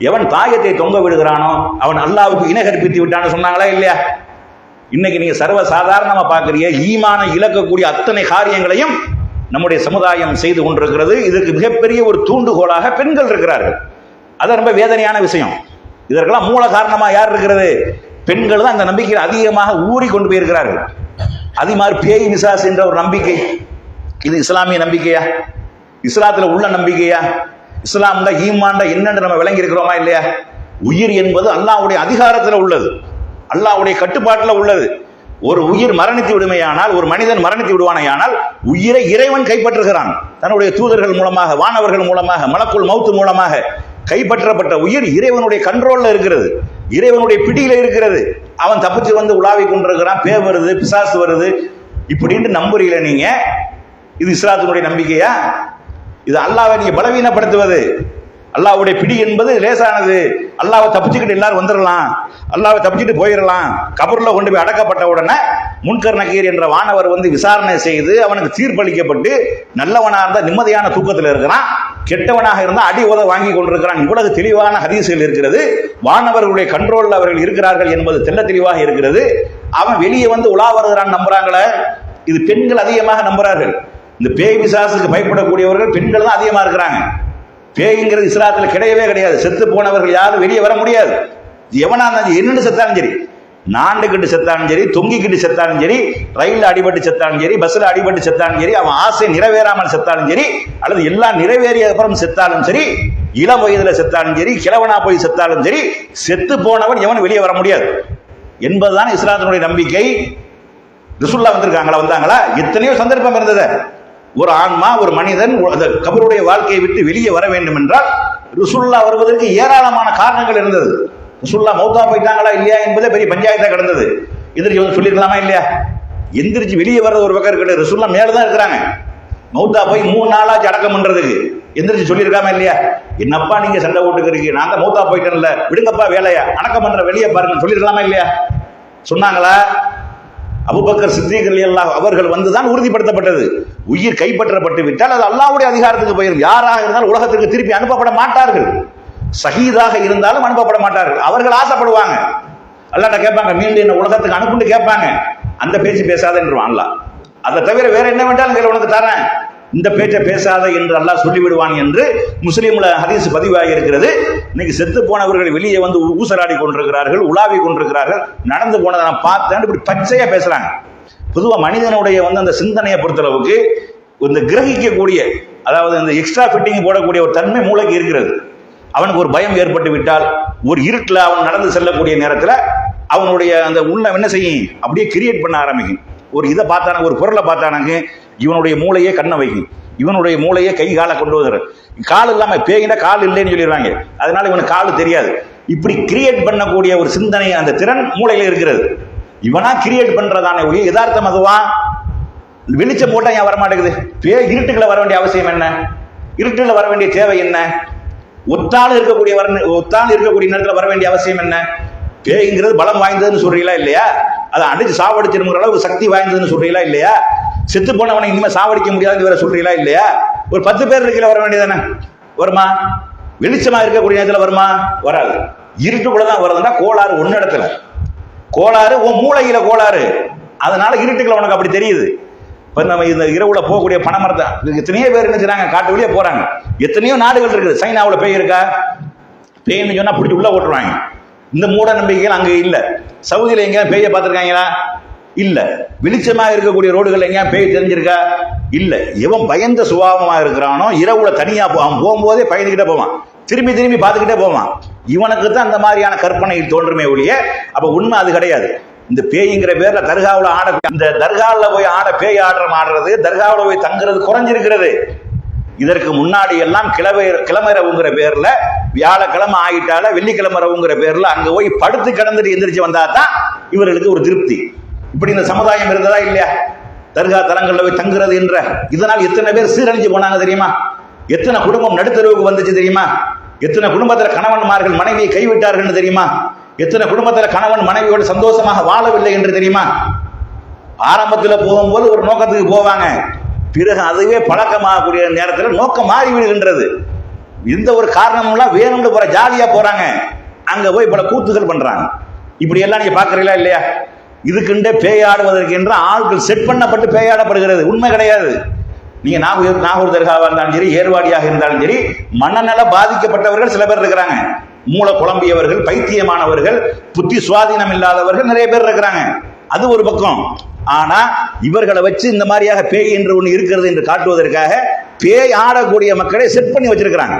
எவன் தாயத்தை தொங்க விடுகிறானோ அவன் அல்லாஹ்வுக்கு இணை கற்பித்து விட்டான்னு சொன்னாங்களா இல்லையா? இன்னைக்கு நீங்க சர்வ சாதாரணமா பாக்குறீங்க, ஈமானை இழக்கக்கூடிய அத்தனை காரியங்களையும் நம்முடைய சமுதாயம் செய்து கொண்டிருக்கிறது. இதற்கு மிகப்பெரிய ஒரு தூண்டுகோலாக பெண்கள் இருக்கிறார்கள். அது ரொம்ப வேதனையான விஷயம். இதற்கெல்லாம் மூல காரணமா யார் இருக்கிறது? பெண்கள் தான் அந்த நம்பிக்கையில் அதிகமாக ஊறி கொண்டு போயிருக்கிறார்கள். அதே மாதிரி பேய் பிசாசு என்ற ஒரு நம்பிக்கை, இது இஸ்லாமிய நம்பிக்கையா? இஸ்லாத்துல உள்ள நம்பிக்கையா? இஸ்லாம்ல ஈமான்ல என்னன்னு நம்ம விளங்கி இருக்கிறோமா இல்லையா? உயிர் என்பது அல்லாஹ்வுடைய அதிகாரத்துல உள்ளது, அல்லாஹ்வுடைய கட்டுப்பாட்டுல உள்ளது. ஒரு உயிர் மரணித்து விடுமையானால், ஒரு மனிதன் மரணித்து விடுவானையானால் உயிரை இறைவன் கைப்பற்றுகிறான். தன்னுடைய தூதர்கள் மூலமாக, வானவர்கள் மூலமாக, மலக்குல் மௌத் மூலமாக கைப்பற்றப்பட்ட உயிர் இறைவனுடைய கண்ட்ரோல்ல இருக்கிறது, இறைவனுடைய பிடியில இருக்கிறது. அவன் தப்பிச்சு வந்து உலாவி கொண்டிருக்கிறான், பே வருது, பிசாசு வருது இப்படின்னு நம்புறீங்கள நீங்க? இது இஸ்லாத்தினுடைய நம்பிக்கையா? இது அல்லாஹ்வை நீங்க பலவீனப்படுத்துவது. அல்லாஹ்வுடைய பிடி என்பது லேசானது. அல்லாஹ்வை தப்பிச்சுக்கிட்டு எல்லாரும் வந்துடலாம், அல்லாஹ்வை தப்பிச்சுட்டு போயிடலாம். கபர்ல கொண்டு போய் அடக்கப்பட்ட உடனே முன்கர் நக்கீர் என்ற வானவர் வந்து விசாரணை செய்து அவனுக்கு தீர்ப்பளிக்கப்பட்டு நல்லவனா இருந்தா நிம்மதியான தூக்கத்தில் இருக்கிறான், கெட்டவனாக இருந்தால் அடி உத வாங்கி கொண்டிருக்கிறான். இவ்வளவு தெளிவான ஹதீஸ்கள் இருக்கிறது. வானவர்களுடைய கண்ட்ரோல்ல அவர்கள் இருக்கிறார்கள் என்பது தெள்ள தெளிவாக இருக்கிறது. அவன் வெளியே வந்து உலா வருகிறான் நம்புறாங்களே, இது பெண்கள் அதிகமாக நம்புறார்கள். இந்த பேய் பிசாசுக்கு பயப்படக்கூடியவர்கள் பெண்கள் தான் அதிகமா இருக்கிறாங்க. பேய்ங்கிறது இஸ்லாத்துல கிடையவே கிடையாது. செத்து போனவர்கள் யாரும் வெளியே வர முடியாது. எவனா என்னன்னு செத்தாலும் சரி, நாண்டுகிட்டு செத்தாலும் சரி, தொங்கிக்கிட்டு செத்தாலும் சரி, ரயில்ல அடிபட்டு செத்தாலும் சரி, பஸ்ல அடிபட்டு செத்தாலும் சரி, அவன் ஆசை நிறைவேறாமல் செத்தாலும் சரி, அல்லது எல்லாம் நிறைவேறிய அப்புறம் செத்தாலும் சரி, இளம் வயதுல செத்தாலும் சரி, கிழவனா போய் செத்தாலும் சரி, செத்து போனவன் எவன் வெளியே வர முடியாது என்பதுதான் இஸ்லாத்தினுடைய நம்பிக்கை. ரசூலுல்லாஹ் வந்தாங்களா? எத்தனையோ சந்தர்ப்பம் இருந்தது. ஒரு ஆன்மா, ஒரு மனிதன் கபருடைய வாழ்க்கையை விட்டு வெளியே வர வேண்டும் என்றால் ரசூலுல்லாஹ் வருவதற்கு ஏராளமான காரணங்கள் இருந்தது. ரசூலுல்லாஹ் மௌத்தா போயிட்டாங்களா இல்லையா என்பதே பெரிய பஞ்சாயத்தா கிடந்தது. எந்திரிச்சு வந்து சொல்லிருக்கலாமா இல்லையா? எந்திரிச்சு வெளியே வர்றது ஒரு பக்கம் கிடையாது. ரசூலுல்லாஹ் மேலதான் இருக்கிறாங்க. மௌத்தா போய் 3 நாளாச்சு அடக்கம் பண்றதுக்கு எந்திரிச்சு சொல்லியிருக்காம இல்லையா? என்னப்பா நீங்க சண்டை போட்டுக்கிறீங்க, நான் தான் மௌத்தா போயிட்டேன்ல, விடுங்கப்பா வேலையா, அடக்கம் பண்ற வெளியே பாருங்க சொல்லிருக்கலாமா இல்லையா? சொன்னாங்களா? அபூபக்கர் சித்திக் ரலியல்லாஹு அவர்கள் வந்துதான் உறுதிப்படுத்தப்பட்டது. உயிர் கைப்பற்றப்பட்டு விட்டால் அது அல்லாஹ்வுடைய அதிகாரத்துக்கு போயிடும். யாராக இருந்தாலும் உலகத்திற்கு திருப்பி அனுப்பப்பட மாட்டார்கள். ஷஹீதாக இருந்தாலும் அனுப்பப்பட மாட்டார்கள். அவர்கள் ஆசைப்படுவாங்க, அல்லாஹ்ட்ட கேட்பாங்க, மீண்டும் என்ன உலகத்துக்கு அனுப்புன்னு கேட்பாங்க. அந்த பேச்சு பேசாத என்றுவான் அல்லாஹ். அதை தவிர வேற என்ன வேண்டாலும் உனக்கு தரேன், இந்த பேச்சை பேசாத என்று அல்லாஹ் சொல்லிவிடுவான் என்று முஸ்லீம்ல ஹதீஸ் பதிவாகி இருக்கிறது. இன்னைக்கு செத்து போனவர்கள் வெளியே வந்து ஊசலாடி கொண்டிருக்கிறார்கள், உலாவி கொண்டிருக்கிறார்கள். நடந்து போனதை நான் பார்த்தேன், இப்படி பச்சையா பேசுறாங்க. பொதுவாக மனிதனுடைய வந்து அந்த சிந்தனையை பொறுத்தளவுக்கு இந்த கிரகிக்கக்கூடிய, அதாவது இந்த எக்ஸ்ட்ரா ஃபிட்டிங் போடக்கூடிய ஒரு தன்மை மூளைக்கு இருக்கிறது. அவனுக்கு ஒரு பயம் ஏற்பட்டு விட்டால், ஒரு இருட்டில் அவன் நடந்து செல்லக்கூடிய நேரத்தில் அவனுடைய அந்த உள்ள என்ன செய்யும், அப்படியே கிரியேட் பண்ண ஆரம்பிக்கும். ஒரு இதை பார்த்தானங்க, ஒரு பொருளை பார்த்தானங்க, இவனுடைய மூளையே கண்ணை வைக்கும், இவனுடைய மூளையே கை காலை கொண்டு வந்துரு. கால் இல்லாம பேயினா கால் இல்லைன்னு சொல்லிடுவாங்க, அதனால இவனுக்கு கால் தெரியாது. இப்படி கிரியேட் பண்ணக்கூடிய ஒரு சிந்தனை, அந்த திறன் மூளையில இருக்கிறது. இவனா கிரியேட் பண்றதானே ஒழிய யதார்த்தம் அதுவா? வெளிச்சம் போட்டா ஏன் வரமாட்டேங்குது? இருட்டுக்குள்ள வர வேண்டிய அவசியம் என்ன? இருட்டுல வர வேண்டிய தேவை என்ன? ஒத்தாள் இருக்கக்கூடிய நேரத்தில் வர வேண்டிய அவசியம் என்ன? பேய்ங்கிறது பலம் வாய்ந்ததுன்னு சொல்றீங்களா இல்லையா? அதை அடிச்சு சாவடிச்சிருக்கிற அளவு சக்தி வாய்ந்ததுன்னு சொல்றீங்களா இல்லையா? செத்து போனவனை இனிமே சாவடிக்க முடியாதுன்னு வேற சொல்றீங்களா இல்லையா? ஒரு 10 பேர் இருக்கல வர வேண்டியதானே? வருமா? வெளிச்சமா இருக்கக்கூடிய நேரத்தில் வருமா? வராது. இருட்டுக்குள்ளதான் வருதுன்னா கோளாறு ஒன்னு இடத்துல, கோளாறு உன் மூளையில கோளாறு, அதனால இருட்டுக்குள்ள உனக்கு அப்படி தெரியுது. இப்ப நம்ம இந்த இரவுல போகக்கூடிய பனைமரத்தை எத்தனையோ பேர் என்ன செய்றாங்க, காட்டு வழியே போறாங்க. எத்தனையோ நாடுகள் இருக்குது. சைனாவுல பேய் இருக்கா? பேய்னு சொன்னா பிடிச்சி உள்ள ஓட்டுருவாங்க. இந்த மூட நம்பிக்கைகள் அங்க இல்ல. சவுதியில எங்கேயா பேய பார்த்திருக்காங்களா? இல்ல. வெளிச்சமா இருக்கக்கூடிய ரோடுகள் எங்கேயா பேய் தெரிஞ்சிருக்கா? இல்ல. எவன் பயந்த சுபாவமா இருக்கிறானோ இரவுல தனியா அவன் போகும்போதே பயந்துகிட்டே போவான், திரும்பி திரும்பி பார்த்துக்கிட்டே போவான். இவனுக்கு தான் அந்த மாதிரியான கற்பனை தோன்றுமே ஒழிய அப்ப உண்மை அது கிடையாது. இந்த பேய்ங்கிற பேர்ல தர்காவுல ஆட, இந்த தர்காவுல போய் ஆட, பேய் ஆடுறது, தர்காவுல போய் தங்குறது குறைஞ்சிருக்கிறது. இதற்கு முன்னாடி எல்லாம் கிழமை ரவுங்கிற பேர்ல, வியாழக்கிழமை ஆகிட்டால வெள்ளிக்கிழமை ரவுங்கிற பேர்ல அங்க போய் படுத்து கிடந்துட்டு எந்திரிச்சு வந்தா தான் இவர்களுக்கு ஒரு திருப்தி. இப்படி இந்த சமுதாயம் இருந்ததா இல்லையா? தர்கா தலங்கள்ல போய் தங்குறது என்ற இதனால் எத்தனை பேர் சீரழிஞ்சு போனாங்க தெரியுமா? எத்தனை குடும்பம் நடுத்தருவுக்கு வந்துச்சு தெரியுமா? எத்தனை குடும்பத்துல கணவன்மார்கள் மனைவியை கைவிட்டார்கள் தெரியுமா? எத்தனை குடும்பத்துல கணவன் மனைவியோடு சந்தோஷமாக வாழவில்லை என்று தெரியுமா? ஆரம்பத்தில் போகும்போது ஒரு நோக்கத்துக்கு போவாங்க, பிறகு அதுவே பழக்கமாகக்கூடிய நேரத்தில் நோக்கம் மாறி விடுகின்றது. இந்த ஒரு காரணம்லாம் வேணும்னு போற, ஜாலியா போறாங்க, அங்க போய் பல கூத்துகள் பண்றாங்க. இப்படி எல்லாம் நீங்க பாக்குறீங்களா இல்லையா? இதுக்குண்டே பேயாடுவதற்கு என்ற ஆட்கள் செட் பண்ணப்பட்டு பேயாடப்படுகிறது. உண்மை கிடையாது. நீங்க நாகூர் தர்காவா இருந்தாலும் சரி, ஏர்வாடியாக இருந்தாலும் சரி, மனநல பாதிக்கப்பட்டவர்கள் சில பேர் இருக்கிறாங்க. மூல குழம்பியவர்கள், பைத்தியமானவர்கள், புத்தி சுவாதீனம் இல்லாதவர்கள் நிறைய பேர் இருக்கிறாங்க. அது ஒரு பக்கம். ஆனா இவர்களை வச்சு இந்த மாதிரியாக பேய் என்று ஒன்று இருக்கிறது என்று காட்டுவதற்காக பேய் ஆடக்கூடிய மக்களை செட் பண்ணி வச்சிருக்கிறாங்க.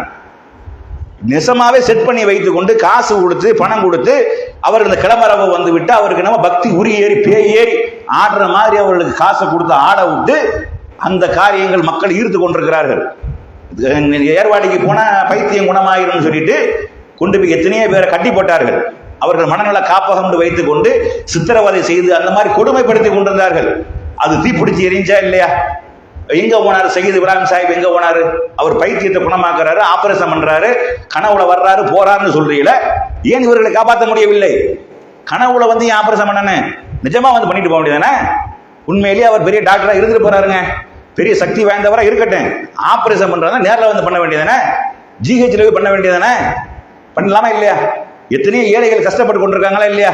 நெசமாவே செட் பண்ணி வைத்துக் கொண்டு காசு கொடுத்து பணம் கொடுத்து அவர் இந்த கிளம்பரவை வந்து விட்டு அவருக்கு நம்ம பக்தி உரி ஏறி பேய் ஏறி ஆடுற மாதிரி அவர்களுக்கு காசை கொடுத்து ஆட விட்டு அந்த காரியங்கள் மக்கள் ஈர்த்து கொண்டிருக்கிறார்கள். ஏர்வாடிக்கு போனா பைத்தியம் குணமாயிரும் சொல்லிட்டு கொண்டு போய் எத்தனையோ பேரை கட்டி போட்டார்கள். அவர்கள் மனநல காப்பகம் வைத்துக் கொண்டு சித்திரவதை செய்து அந்த மாதிரி கொடுமைப்படுத்தி கொண்டிருந்தார்கள். அது தீப்பிடிச்சு எரிஞ்சா இல்லையா? எங்க போனாரு சையது இப்ராஹிம் சாஹிப்? எங்க போனாரு? அவர் பைத்தியத்தை குணமாக்குறாரு, ஆபரேஷன் பண்றாரு, கனவுல வர்றாரு போறாருன்னு சொல்றீங்களே, ஏன் இவர்களை காப்பாற்ற முடியவில்லை? கனவுல வந்து ஏன் ஆபரேஷன் பண்ணனே? நிஜமா வந்து பண்ணிட்டு போக முடியாதானே? உண்மையிலேயே அவர் பெரிய டாக்டரா இருந்துட்டு போறாருங்க, பெரிய சக்தி வாய்ந்தவரா இருக்கட்டும், ஆபரேஷன் பண்றதா நேரில் வந்து பண்ண வேண்டியதானே? ஜிஹெச்ல போய் பண்ண வேண்டியதானே? பண்ணலாமா இல்லையா? எத்தனையோ ஏழைகள் கஷ்டப்பட்டு கொண்டிருக்காங்களா இல்லையா?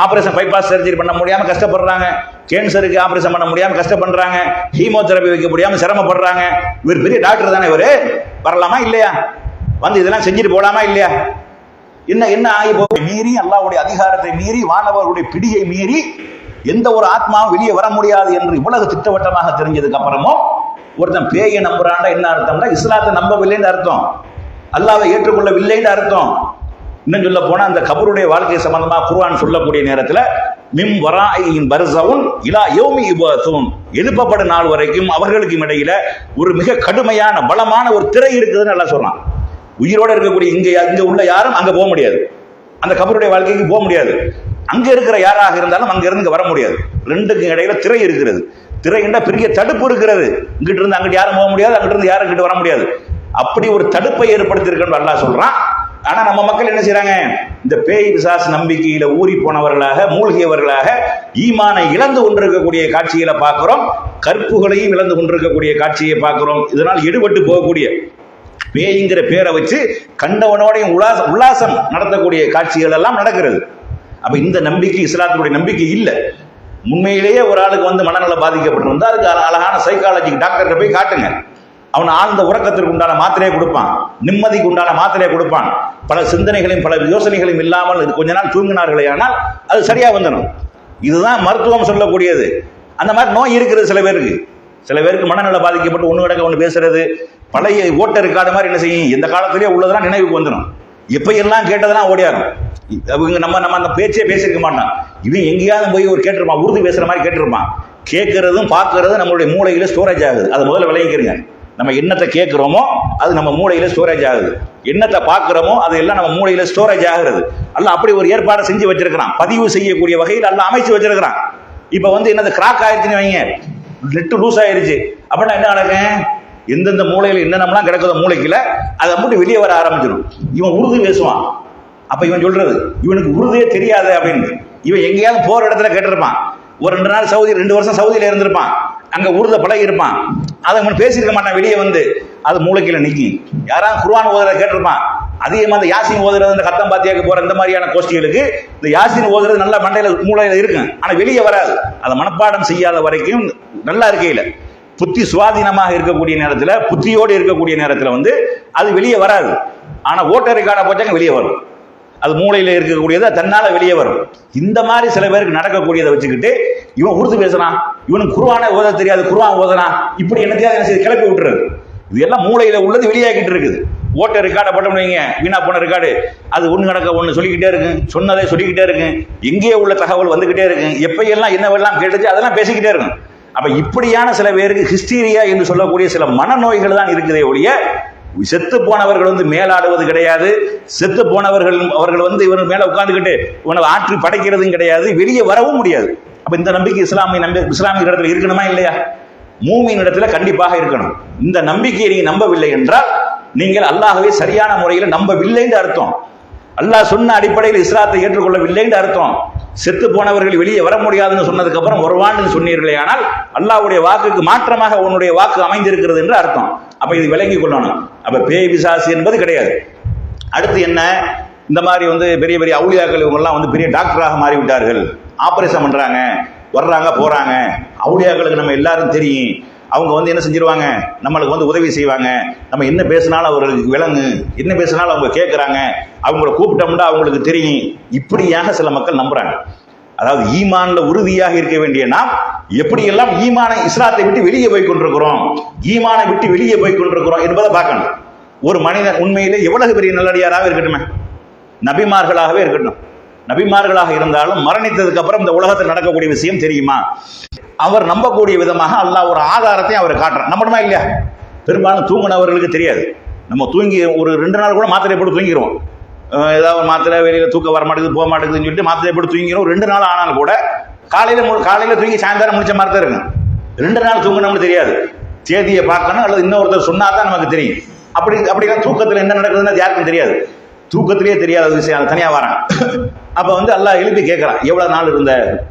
ஆபரேஷன் பைபாஸ் சர்ஜரி பண்ண முடியாம கஷ்டப்படுறாங்க, கேன்சருக்கு ஆபரேஷன் பண்ண முடியாம கஷ்டப்படுறாங்க, ஹீமோதெரபி வைக்க முடியாம சிரமப்படுறாங்க. இவர் பெரிய டாக்டர் தானே, இவரு வரலாமா இல்லையா? வந்து இதெல்லாம் செஞ்சுட்டு போலாமா இல்லையா? என்ன ஆகி போக மீறி, அல்லாஹ்வுடைய அதிகாரத்தை மீறி, வானவர்களுடைய பிடியை மீறி எந்த ஒரு ஆத்மாவும் வெளியே வர முடியாது என்று இவ்வளவு திட்டவட்டமாக தெரிஞ்சதுக்கு அப்புறமும் ஒருத்தன் பேயை நம்புறான்டா என்ன அர்த்தம்னா, இஸ்லாத்தை நம்பவில்லைன்னு அர்த்தம், அல்லாஹ்வை ஏற்றுக்கொள்ளவில்லைன்னு அர்த்தம். இன்னும் சொல்ல போனா அந்த கபருடைய வாழ்க்கை சம்பந்தமா குர்ஆன் சொல்லக்கூடிய நேரத்தில் மிம் வராயின் பர்ஸவுன் இலா யௌமி யுபஅஸூன், எழுப்பப்படும் நாள் வரைக்கும் அவர்களுக்கும் இடையில ஒரு மிக கடுமையான பலமான ஒரு திரை இருக்குதுன்னு எல்லாம் சொல்றான். உயிரோட இருக்கக்கூடிய இங்க உள்ள யாரும் அங்க போக முடியாது, அந்த கபருடைய வாழ்க்கைக்கு போக முடியாது. அங்க இருக்கிற யாராக இருந்தாலும் அங்க இருந்து வர முடியாது. ரெண்டுக்கும் இடையில திரை இருக்கிறது. திரையின்ற பெரிய தடுப்பு இருக்கிறது. இங்கிட்டு இருந்து அங்கிட்டு யாரும் போக முடியாது, அங்கிட்டு இருந்து யாரும் இங்கிட்டு வர முடியாது. அப்படி ஒரு தடுப்பை ஏற்படுத்தி இருக்கணும் அல்லாஹ் சொல்றான். ஆனா நம்ம மக்கள் என்ன செய்யறாங்க? இந்த பேய் பிசாசு நம்பிக்கையில ஊறி போனவர்களாக, மூழ்கியவர்களாக, ஈமானை இழந்து கொண்டிருக்கக்கூடிய காட்சிகளை பார்க்கிறோம், கற்புகளையும் இழந்து கொண்டிருக்கக்கூடிய காட்சியை பார்க்கிறோம். இதனால் எடுபட்டு போகக்கூடிய பேய்ங்கிற பேரை வச்சு கண்டவனோடையும் உல்லாசம் நடத்தக்கூடிய காட்சிகள் எல்லாம் நடக்கிறது. அப்ப இந்த நம்பிக்கை இஸ்லாத்துடைய நம்பிக்கை இல்லை. உண்மையிலேயே ஒரு ஆளுக்கு வந்து மனநல பாதிக்கப்பட்டிருந்தா அதுக்கு அழகான சைக்காலஜி டாக்டர்கிட்ட போய் காட்டுங்க. அவன் ஆழ்ந்த உறக்கத்திற்கு உண்டான மாத்திரையை கொடுப்பான், நிம்மதிக்கு உண்டான மாத்திரையை கொடுப்பான். பல சிந்தனைகளையும் பல யோசனைகளையும் இல்லாமல் கொஞ்ச நாள் தூங்கினார்களே ஆனால் அது சரியா வந்துடும். இதுதான் மருத்துவம் சொல்லக்கூடியது. அந்த மாதிரி நோய் இருக்கிறது சில பேருக்கு மனநல பாதிக்கப்பட்டு ஒன்று கிடக்க ஒன்று பேசுறது, பழைய ஓட்ட இருக்காத மாதிரி என்ன செய்யும், எந்த காலத்திலேயே உள்ளதெல்லாம் நினைவுக்கு வந்துடும். எப்ப எல்லாம் கேட்டதெல்லாம் ஓடியாரும். அவங்க நம்ம அந்த பேச்சே பேசியிருக்க மாட்டான். இவன் எங்கேயாவது போய் ஒரு கேட்டிருப்பான், உருது பேசுற மாதிரி கேட்டிருப்பான். கேட்கறதும் பார்க்கறதும் நம்மளுடைய மூளையில ஸ்டோரேஜ் ஆகுது. அதை முதல்ல விளங்கிக்கிறங்க. நம்ம என்னத்தை கேட்கிறோமோ அது நம்ம மூளையில ஸ்டோரேஜ் ஆகுது, என்னத்தை பார்க்கிறோமோ அது எல்லாம் நம்ம மூளையில ஸ்டோரேஜ் ஆகுறது. அல்ல அப்படி ஒரு ஏற்பாடை செஞ்சு வச்சிருக்கிறான், பதிவு செய்யக்கூடிய வகையில் அல்ல அமைச்சு வச்சிருக்கிறான். இப்ப வந்து என்னது கிராக் ஆயிடுச்சுன்னு வைங்க, நெட்டு லூஸ் ஆயிருச்சு அப்படின்னா என்ன நடக்கும், எந்தெந்த மூளையில என்னென்னலாம் கிடக்குதோ மூளைக்குல அதை மட்டும் வெளியே வர ஆரம்பிச்சிடும். இவன் உருது பேசுவான். அப்ப இவன் சொல்றது இவனுக்கு உருதே தெரியாது அப்படின்னு. இவன் எங்கேயாவது போற இடத்துல கேட்டிருப்பான். ஒரு 2 நாள் சவுதி 2 வருஷம் சவுதியில இருந்திருப்பான், அங்க உருத பழகி இருப்பான். அதை இவன் பேசியிருக்க மாட்டான். வெளியே வந்து அது மூளைக்குள்ள நிக்கி. யாராவது குர்ஆன் ஓதுறத கேட்டிருப்பான். அதிகமாக அந்த யாசின் ஓதுறது, இந்த கத்தம் பாத்தியாக்கு போற இந்த மாதிரியான கோஷ்டிகளுக்கு இந்த யாசின் ஓதுறது நல்லா மண்டையில மூளையில இருக்கும், ஆனா வெளியே வராது. அதை மனப்பாடம் செய்யாத வரைக்கும் நல்லா இருக்கையில, புத்தி சுவாதீனமாக இருக்கக்கூடிய நேரத்தில், புத்தியோடு இருக்கக்கூடிய நேரத்தில் வந்து அது வெளியே வராது. ஆனா ஓட்டரைக்கான போச்சாங்க வெளியே வரும். அது மூளையில இருக்கக்கூடியது தன்னால வெளியே வரும். இந்த மாதிரி சில பேருக்கு நடக்கக்கூடியதை வச்சுக்கிட்டு இவன் உருது பேசுறான், இவனுக்கு குர்ஆனை ஓத தெரியாது, குர்ஆன் ஓதனா இப்படி என்னத்தையாவது என்ன செய்து கிளப்பி விட்டுறது. இது எல்லாம் மூளையில உள்ளது வெளியாகிட்டு இருக்குது. ஓட்ட ரெக்கார்டை போட்டோம்னு வைங்க, வீணா போன ரெக்கார்டு, அது ஒன்று நடக்க ஒன்று சொல்லிக்கிட்டே இருக்கு, சொன்னதை சொல்லிக்கிட்டே இருக்கு, எங்கேயே உள்ள தகவல் வந்துகிட்டே இருக்கு, எப்பயெல்லாம் என்னவெல்லாம் கேட்டுச்சு அதெல்லாம் பேசிக்கிட்டே இருக்கும். அப்ப இப்படியான சில பேருக்கு ஹிஸ்டீரியா என்று சொல்லக்கூடிய சில மனநோய்கள் தான் இருக்குதே ஒழிய செத்து போனவர்கள் வந்து மேலாடுவது கிடையாது. செத்து போனவர்கள் அவர்கள் வந்து இவர்கள் மேல உட்கார்ந்துக்கிட்டு உணவு ஆற்றி படைக்கிறதும் கிடையாது, வெளியே வரவும் முடியாது. அப்ப இந்த நம்பிக்கை இஸ்லாமிய இடத்துல இருக்கணுமா இல்லையா? மூமின் இடத்துல கண்டிப்பாக இருக்கணும். இந்த நம்பிக்கையை நீங்க நம்பவில்லை என்றால் நீங்கள் அல்லாஹ்வை சரியான முறையில் நம்பவில்லைன்னு அர்த்தம். அல்லாஹ் சொன்ன அடிப்படையில் இஸ்லாத்தை ஏற்றுக்கொள்ளவில்லை என்று அர்த்தம். செத்து போனவர்கள் வெளியே வர முடியாதுன்னு சொன்னதுக்கு அப்புறம் வருவான்னு சொன்னீர்களே, ஆனால் அல்லாஹ்வுடைய வாக்குக்கு மாற்றமாக உன்னுடைய வாக்கு அமைந்திருக்கிறது என்று அர்த்தம். அப்ப இது விளங்கி கொள்ளணும். அப்ப பேய் பிசாசு என்பது கிடையாது. அடுத்து என்ன, இந்த மாதிரி வந்து பெரிய பெரிய அவுலியாக்கள் இவங்கெல்லாம் வந்து பெரிய டாக்டராக மாறிவிட்டார்கள், ஆபரேஷன் பண்றாங்க, வர்றாங்க போறாங்க. அவுலியாக்களுக்கு நம்ம எல்லாரும் தெரியும், அவங்க வந்து என்ன செஞ்சிருவாங்க, நம்மளுக்கு வந்து உதவி செய்வாங்க, நம்ம என்ன பேசினாலும் அவர்களுக்கு விளங்கு, என்ன பேசினாலும் அவங்க கேட்குறாங்க, அவங்கள கூப்பிட்டோம்னா அவங்களுக்கு தெரியும். இப்படியாக சில மக்கள் நம்புறாங்க. அதாவது ஈமான்ல உறுதியாக இருக்க வேண்டிய நாம் எப்படியெல்லாம் ஈமானை இஸ்லாத்தை விட்டு வெளியே போய் கொண்டிருக்கிறோம், ஈமானை விட்டு வெளியே போய் கொண்டிருக்கிறோம் என்பதை பார்க்கணும். ஒரு மனிதன் உண்மையிலே எவ்வளவு பெரிய நல்லடியாராக இருக்கட்டுமே, நபிமார்களாகவே இருக்கட்டும், நபிமார்களாக இருந்தாலும் மரணித்ததுக்கு அப்புறம் இந்த உலகத்தில் நடக்கக்கூடிய விஷயம் தெரியுமா, அவர் நம்பக்கூடிய விதமாக அல்லாஹ் ஒரு ஆதாரத்தையும் அவர் காட்டுறான். நம்பணுமா இல்லையா? பெரும்பாலும் தூங்கினவர்களுக்கு தெரியாது. நம்ம தூங்கி ஒரு 2 நாள் கூட மாத்திரை போட்டு தூங்கிடுவோம். ஏதாவது ஒரு மாத்திரை வெளியில தூக்க வர மாட்டேங்குது போக மாட்டேங்குதுன்னு சொல்லிட்டு மாத்திரை போட்டு தூங்கிடும். 2 நாள் ஆனாலும் கூட காலையில தூங்கி சாயந்தரம் முடிச்ச மாதிரி தான் இருக்கும். 2 நாள் தூங்கினோம்னு தெரியாது. தேதியை பார்க்கணும் அல்லது இன்னொருத்தர் சொன்னா தான் நமக்கு தெரியும். அப்படிலாம் தூக்கத்தில் என்ன நடக்குதுன்னு அது யாருக்கும் தெரியாது. தூக்கத்திலேயே தெரியாத விஷயம் தனியா வரான். அப்ப வந்து அல்லாஹ் எழுப்பி கேட்கறான், எவ்வளவு நாள் இருந்த,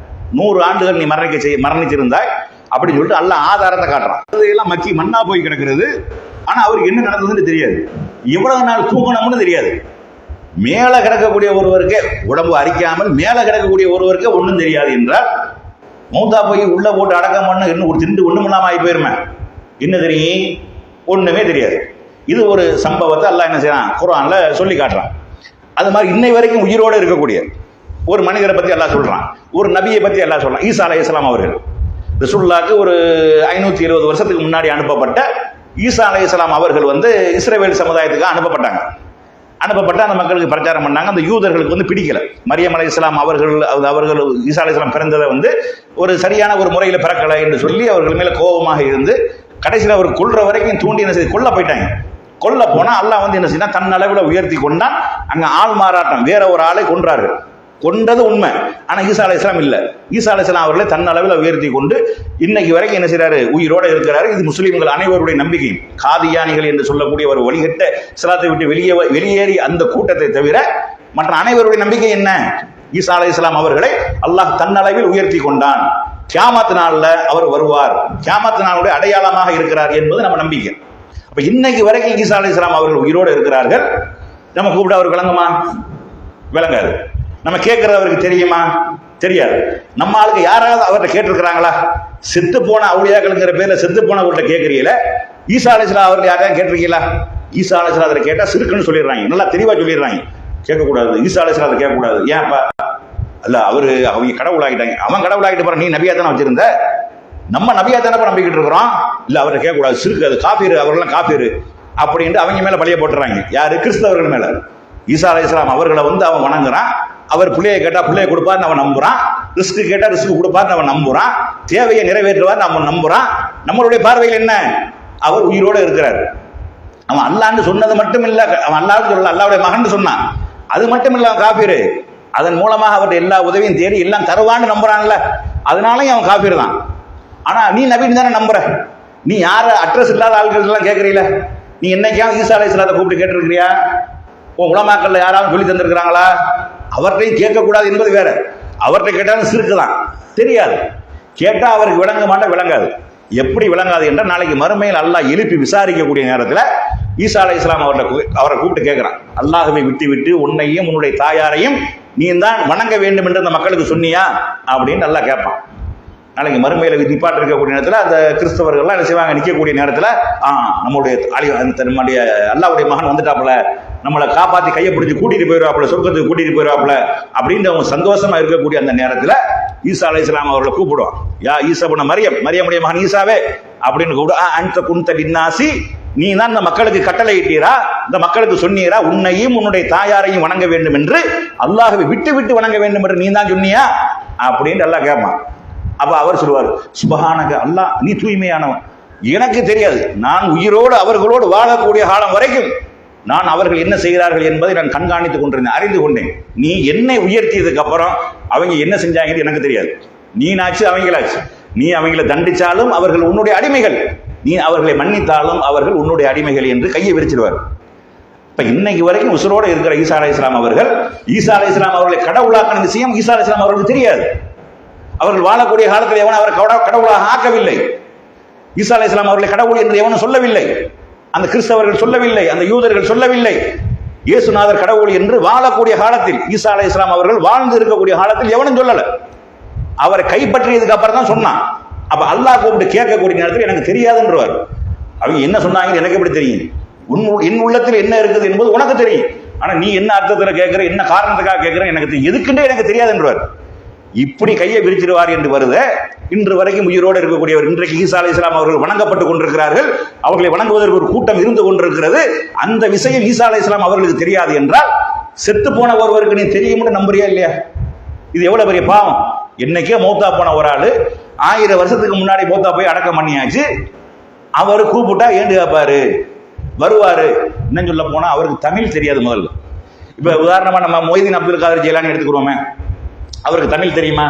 100 ஆண்டுகள் நீ மரணிச்சிருந்தாய் அப்படின்னு சொல்லிட்டு அல்லாஹ் ஆதாரத்தை காட்டுறான். இதெல்லாம் மக்கி மண்ணா போய் கிடக்கிறது. ஆனா அவருக்கு என்ன நடந்ததுன்னு தெரியாது, எவ்வளவு நாள் தூங்கணும்னு தெரியாது. மேல கிடக்கக்கூடிய ஒருவருக்கு உடம்பு அரிக்காமல் மேல கிடக்கக்கூடிய ஒருவருக்கு ஒன்றும் தெரியாது என்றால், மௌத்தா போய் உள்ள போட்டு அடக்கம் பண்ண இன்னும் ஒரு திண்டு ஒண்ணும் இல்லாம ஆகி போயிருமே, என்ன தெரியும், ஒண்ணுமே தெரியாது. இது ஒரு சம்பவத்தை அல்லாஹ் என்ன செய்யறான், குர்ஆன்ல சொல்லி காட்டுறான். அது மாதிரி இன்னை வரைக்கும் உயிரோடு இருக்கக்கூடிய ஒரு மனிதரை பத்தி அல்லாஹ் சொல்றான், ஒரு நபியை பத்தி அல்லாஹ் சொல்றான். ஈசா அலைஹிஸ்ஸலாம் அவர்கள் ரசூலுல்லாஹ்க்கு ஒரு 520 வருஷத்துக்கு முன்னாடி அனுப்பப்பட்ட ஈசா அலைஹிஸ்ஸலாம் அவர்கள் வந்து இஸ்ரவேல் சமுதாயத்துக்கு அனுப்பப்பட்டாங்க. அந்த மக்களுக்கு பிரச்சாரம் பண்ணாங்க. அந்த யூதர்களுக்கு வந்து பிடிக்கல. மரியம் அலைஹிஸ்ஸலாம் அவர்கள் ஈசா அலைஹிஸ்ஸலாம் பிறந்ததை வந்து ஒரு சரியான ஒரு முறையில் பிறக்கலை என்று சொல்லி அவர்கள் மேல கோபமாக இருந்து கடைசியில் அவர் கொல்ற வரைக்கும் தூண்டி என்ன செய்து கொல்ல போயிட்டாங்க. கொல்ல போனா அல்லாஹ் வந்து என்ன செய்யணும், தன் அளவில் உயர்த்தி கொண்டான். அங்க ஆள் மாறாட்டம், வேற ஒரு ஆளை கொன்றார்கள். கொண்டது உண்மை, ஆனா ஈசா அலைஹிஸ்ஸலாம் இல்ல. ஈசா அலைஹிஸ்ஸலாம் அவர்களை தன் அளவில் உயர்த்தி கொண்டு இன்னைக்கு வரைக்கும் என்ன செய்யறாரு, உயிரோட இருக்கிறாரு. இது முஸ்லிம்கள் அனைவருடைய நம்பிக்கை. காதியானிகள் என்று சொல்லக்கூடிய ஒரு வழிகட்ட இஸ்லாத்தை விட்டு வெளியேறி அந்த கூட்டத்தை தவிர மற்ற அனைவருடைய நம்பிக்கை என்ன, ஈசா அலைஹிஸ்ஸலாம் அவர்களை அல்லாஹ் தன் அளவில் உயர்த்தி கொண்டான். கியாமத் நாள்ல அவர் வருவார், கியாமத் நாளுடைய அடையாளமாக இருக்கிறார் என்பது நம்ம நம்பிக்கை. அப்ப இன்னைக்கு வரைக்கும் ஈசா அலைஹிஸ்ஸலாம் அவர்கள் உயிரோடு இருக்கிறார்கள். நம்ம கூப்பிட அவர் விளங்குமா? விளங்காது. நம்ம கேட்கறது அவருக்கு தெரியுமா? தெரியாது. நம்ம ஆளுக்கு யாராவது அவர்கிட்ட கேட்டிருக்கிறாங்களா? செத்து போன அவுளியாக்கள்ங்கிற பேர்ல செத்து போனவர்கிட்ட கேட்கறீங்களா? ஈசா அலைஹிஸ்ஸலாம் அவர்கள் யாரையாவது கேட்டிருக்கீங்களா? ஈசா அலைஹிஸ்ஸலாம் அதை கேட்டா சிறுக்குன்னு சொல்லிடுறாங்க, நல்லா தெளிவா சொல்லிடுறாங்க. கேட்கக்கூடாது, ஈசா அலைஹிஸ்ஸலாம் அதை கேட்கக்கூடாது. ஏன்ப்பா? அல்ல, அவங்க கடவுளாகிட்டாங்க. அவன் கடவுளாகிட்டு போற, நீ நபியா தானே வச்சிருந்த, நம்ம நபியா தானே நம்பிக்கிட்டு இருக்கிறோம். இல்ல அவரை கேட்கக்கூடாது, சிறுக்கு, அது காபீரு, அவர்கள்லாம் காபீரு அப்படின்ட்டு அவங்க மேல பழிய போட்டுறாங்க. யாரு? கிறிஸ்தவர்கள் மேல. ஈசா அலைஹிஸ்ஸலாம் அவர்களை அவன் வணங்குறான். அவர் பிள்ளையை கேட்டா பிள்ளையை கொடுப்பார்னு அவன் நம்புறான். ரிஸ்க் கேட்டா ரிஸ்க் கொடுப்பார்னு அவன் நம்புறான். தேவையை நிறைவேற்றுவார் நம்ம நம்புறான். நம்மளுடைய பார்வையில் என்ன? அவர் உயிரோடு இருக்கிறார். அவன் அல்லான்னு சொன்னது மட்டும் இல்ல, அவன் அல்லாஹ்னு சொல்லல, அல்லாஹ்வுடைய மகன் சொன்னான். அது மட்டும் இல்ல, அவன் காபீரு. அதன் மூலமாக அவருடைய எல்லா உதவியும் தேடி எல்லாம் தருவான்னு நம்புறான்ல, அதனாலயும் அவன் காபீர் தான். ஆனா நீ நபின்னு தானே நம்புற. நீ யார அட்ரஸ் இல்லாத ஆட்கள் எல்லாம் கேட்கறீல? நீ என்னைக்காவது ஈசா அலைஹிஸ்ஸலாத்தை கூப்பிட்டு கேட்டிருக்கிறியா? உன் உலமாக்கள்ல யாராவது சொல்லி தந்திருக்கிறாங்களா? அவர்கிட்டையும் கேட்கக்கூடாது என்பது வேற. அவர்கிட்ட கேட்டாலும் சிறுக்குதான், தெரியாது. கேட்டா அவருக்கு விளங்க மாட்டா, விளங்காது. எப்படி விளங்காது என்றால், நாளைக்கு மறுமையில் அல்லாஹ் எழுப்பி விசாரிக்கக்கூடிய நேரத்தில் ஈசா அலைஹிஸ்ஸலாம் அவரை கூப்பிட்டு கேட்கிறான், அல்லாஹ்வை விட்டு விட்டு உன்னையும் உன்னுடைய தாயாரையும் நீ தான் வணங்க வேண்டும் என்று அந்த மக்களுக்கு சொன்னியா அப்படின்னு அல்லாஹ் கேட்பான். நாளைக்கு மறுமையில நிப்பாட்டு இருக்கக்கூடிய நேரத்தில் அந்த கிறிஸ்தவர்கள்லாம் என்ன செய்வாங்க? நிற்கக்கூடிய நேரத்தில் நம்முடைய நம்முடைய அல்லாஹ்வுடைய மகன் வந்துட்டாப்புல, நம்மளை காப்பாற்றி கையை பிடிச்சி கூட்டிட்டு போயிடுவாப்புல, சொர்க்கத்துக்கு கூட்டிட்டு போயிடுவாப்புல அப்படின்னு அவங்க சந்தோஷமா இருக்கக்கூடிய அந்த நேரத்தில் ஈசா அலைஹிஸ்ஸலாம் அவர்களை கூப்பிடுவான். யா ஈசா இப்னு மரியம், மரியமுடைய மகன் ஈசாவே அப்படின்னு கூப்பிடு. அன்த குன்த லின்னாசி, நீ தான் இந்த மக்களுக்கு கட்டளை இட்டீரா, இந்த மக்களுக்கு சொன்னீரா உன்னையும் உன்னுடைய தாயாரையும் வணங்க வேண்டும் என்று, அல்லாஹ்வை விட்டு விட்டு வணங்க வேண்டும் என்று நீ தான் சொன்னியா அப்படின்னு அல்லாஹ் கேட்பான். அப்ப அவர் சொல்லுவார், சுபஹானக, அல்லாஹ் நீ தூய்மையானவன், எனக்கு தெரியாது, நான் உயிரோடு அவர்களோடு வாழக்கூடிய காலம் வரைக்கும் நான் அவர்கள் என்ன செய்கிறார்கள் என்பதை நான் கண்காணித்துக் கொண்டிருந்தேன், அறிந்து கொண்டேன். நீ என்னை உயர்த்தியதுக்கு அப்புறம் அவங்க என்ன செஞ்சாங்க எனக்கு தெரியாது. நீ நாச்சு அவங்களாச்சு. நீ அவங்களை தண்டிச்சாலும் அவர்கள் உன்னுடைய அடிமைகள், நீ அவர்களை மன்னித்தாலும் அவர்கள் உன்னுடைய அடிமைகள் என்று கையை விரிச்சிடுவார். இப்ப இன்னைக்கு வரைக்கும் உசுரோடு இருக்கிற ஈசா அலைஹிஸ்ஸலாம் அவர்கள், ஈசா அலைஹிஸ்ஸலாம் அவர்களை கடவுளாக்கின விஷயம் ஈசா அலைஹிஸ்ஸலாம் அவர்களுக்கு தெரியாது. அவர்கள் வாழக்கூடிய காலத்தில் எவனும் அவரை கடவுளாக ஆக்கவில்லை. ஈசா அலைஹிஸ்ஸலாம் அவர்களை கடவுள் என்று எவனும் சொல்லவில்லை. அந்த கிறிஸ்தவர்கள் சொல்லவில்லை, அந்த யூதர்கள் சொல்லவில்லை. இயேசுநாதர் கடவுள் என்று வாழக்கூடிய காலத்தில், ஈசா அலைஹிஸ்ஸலாம் அவர்கள் வாழ்ந்து இருக்கக்கூடிய காலத்தில் எவனும் சொல்லல. அவரை கைப்பற்றியதுக்கு அப்புறம் தான் சொன்னான். அப்ப அல்லாஹ் கூப்பிட்டு கேட்கக்கூடிய நேரத்தில் எனக்கு தெரியாதுன்றவர். அவங்க என்ன சொன்னாங்க எனக்கு எப்படி தெரியும்? என் உள்ளத்தில் என்ன இருக்குது என்பது உனக்கு தெரியும். ஆனா நீ என்ன அர்த்தத்தில் கேட்கிற, என்ன காரணத்துக்காக கேட்கிற எனக்கு தெரியும், எதுக்குன்றே எனக்கு தெரியாதுன்றவர். இப்படி கையை விரிச்சிருவார் என்று வருது. இன்று வரைக்கும் உயிரோடு இருக்கக்கூடியவர். இன்றைக்கு ஈசா அலைஹிஸ்ஸலாம் அவர்கள் வணங்கப்பட்டு கொண்டிருக்கிறார்கள். அவர்களை வணங்குவதற்கு ஒரு கூட்டம் இருந்து கொண்டிருக்கிறது. அந்த விஷயம் ஈசா அலைஹிஸ்ஸலாம் அவர்களுக்கு தெரியாது என்றால், செத்து போன ஒருவருக்கு நீ தெரியும்னு நம்புறியா இல்லையா? இது எவ்வளவு பெரிய பாவம். என்னைக்கே மௌத்தா போன ஒரு ஆளு 1000 வருஷத்துக்கு முன்னாடி மௌத்தா போய் அடக்கம் பண்ணியாச்சு. அவரு கூப்பிட்டா ஏண்டு கேட்பாரு, வருவாரு. என்ன சொல்ல போனா அவருக்கு தமிழ் தெரியாது முதல்ல. இப்ப உதாரணமா நம்ம மொய்தீன் அப்துல் காதர் ஜெயிலானி எடுத்துக்கிறோமே, அவருக்கு தமிழ் தெரியுமா?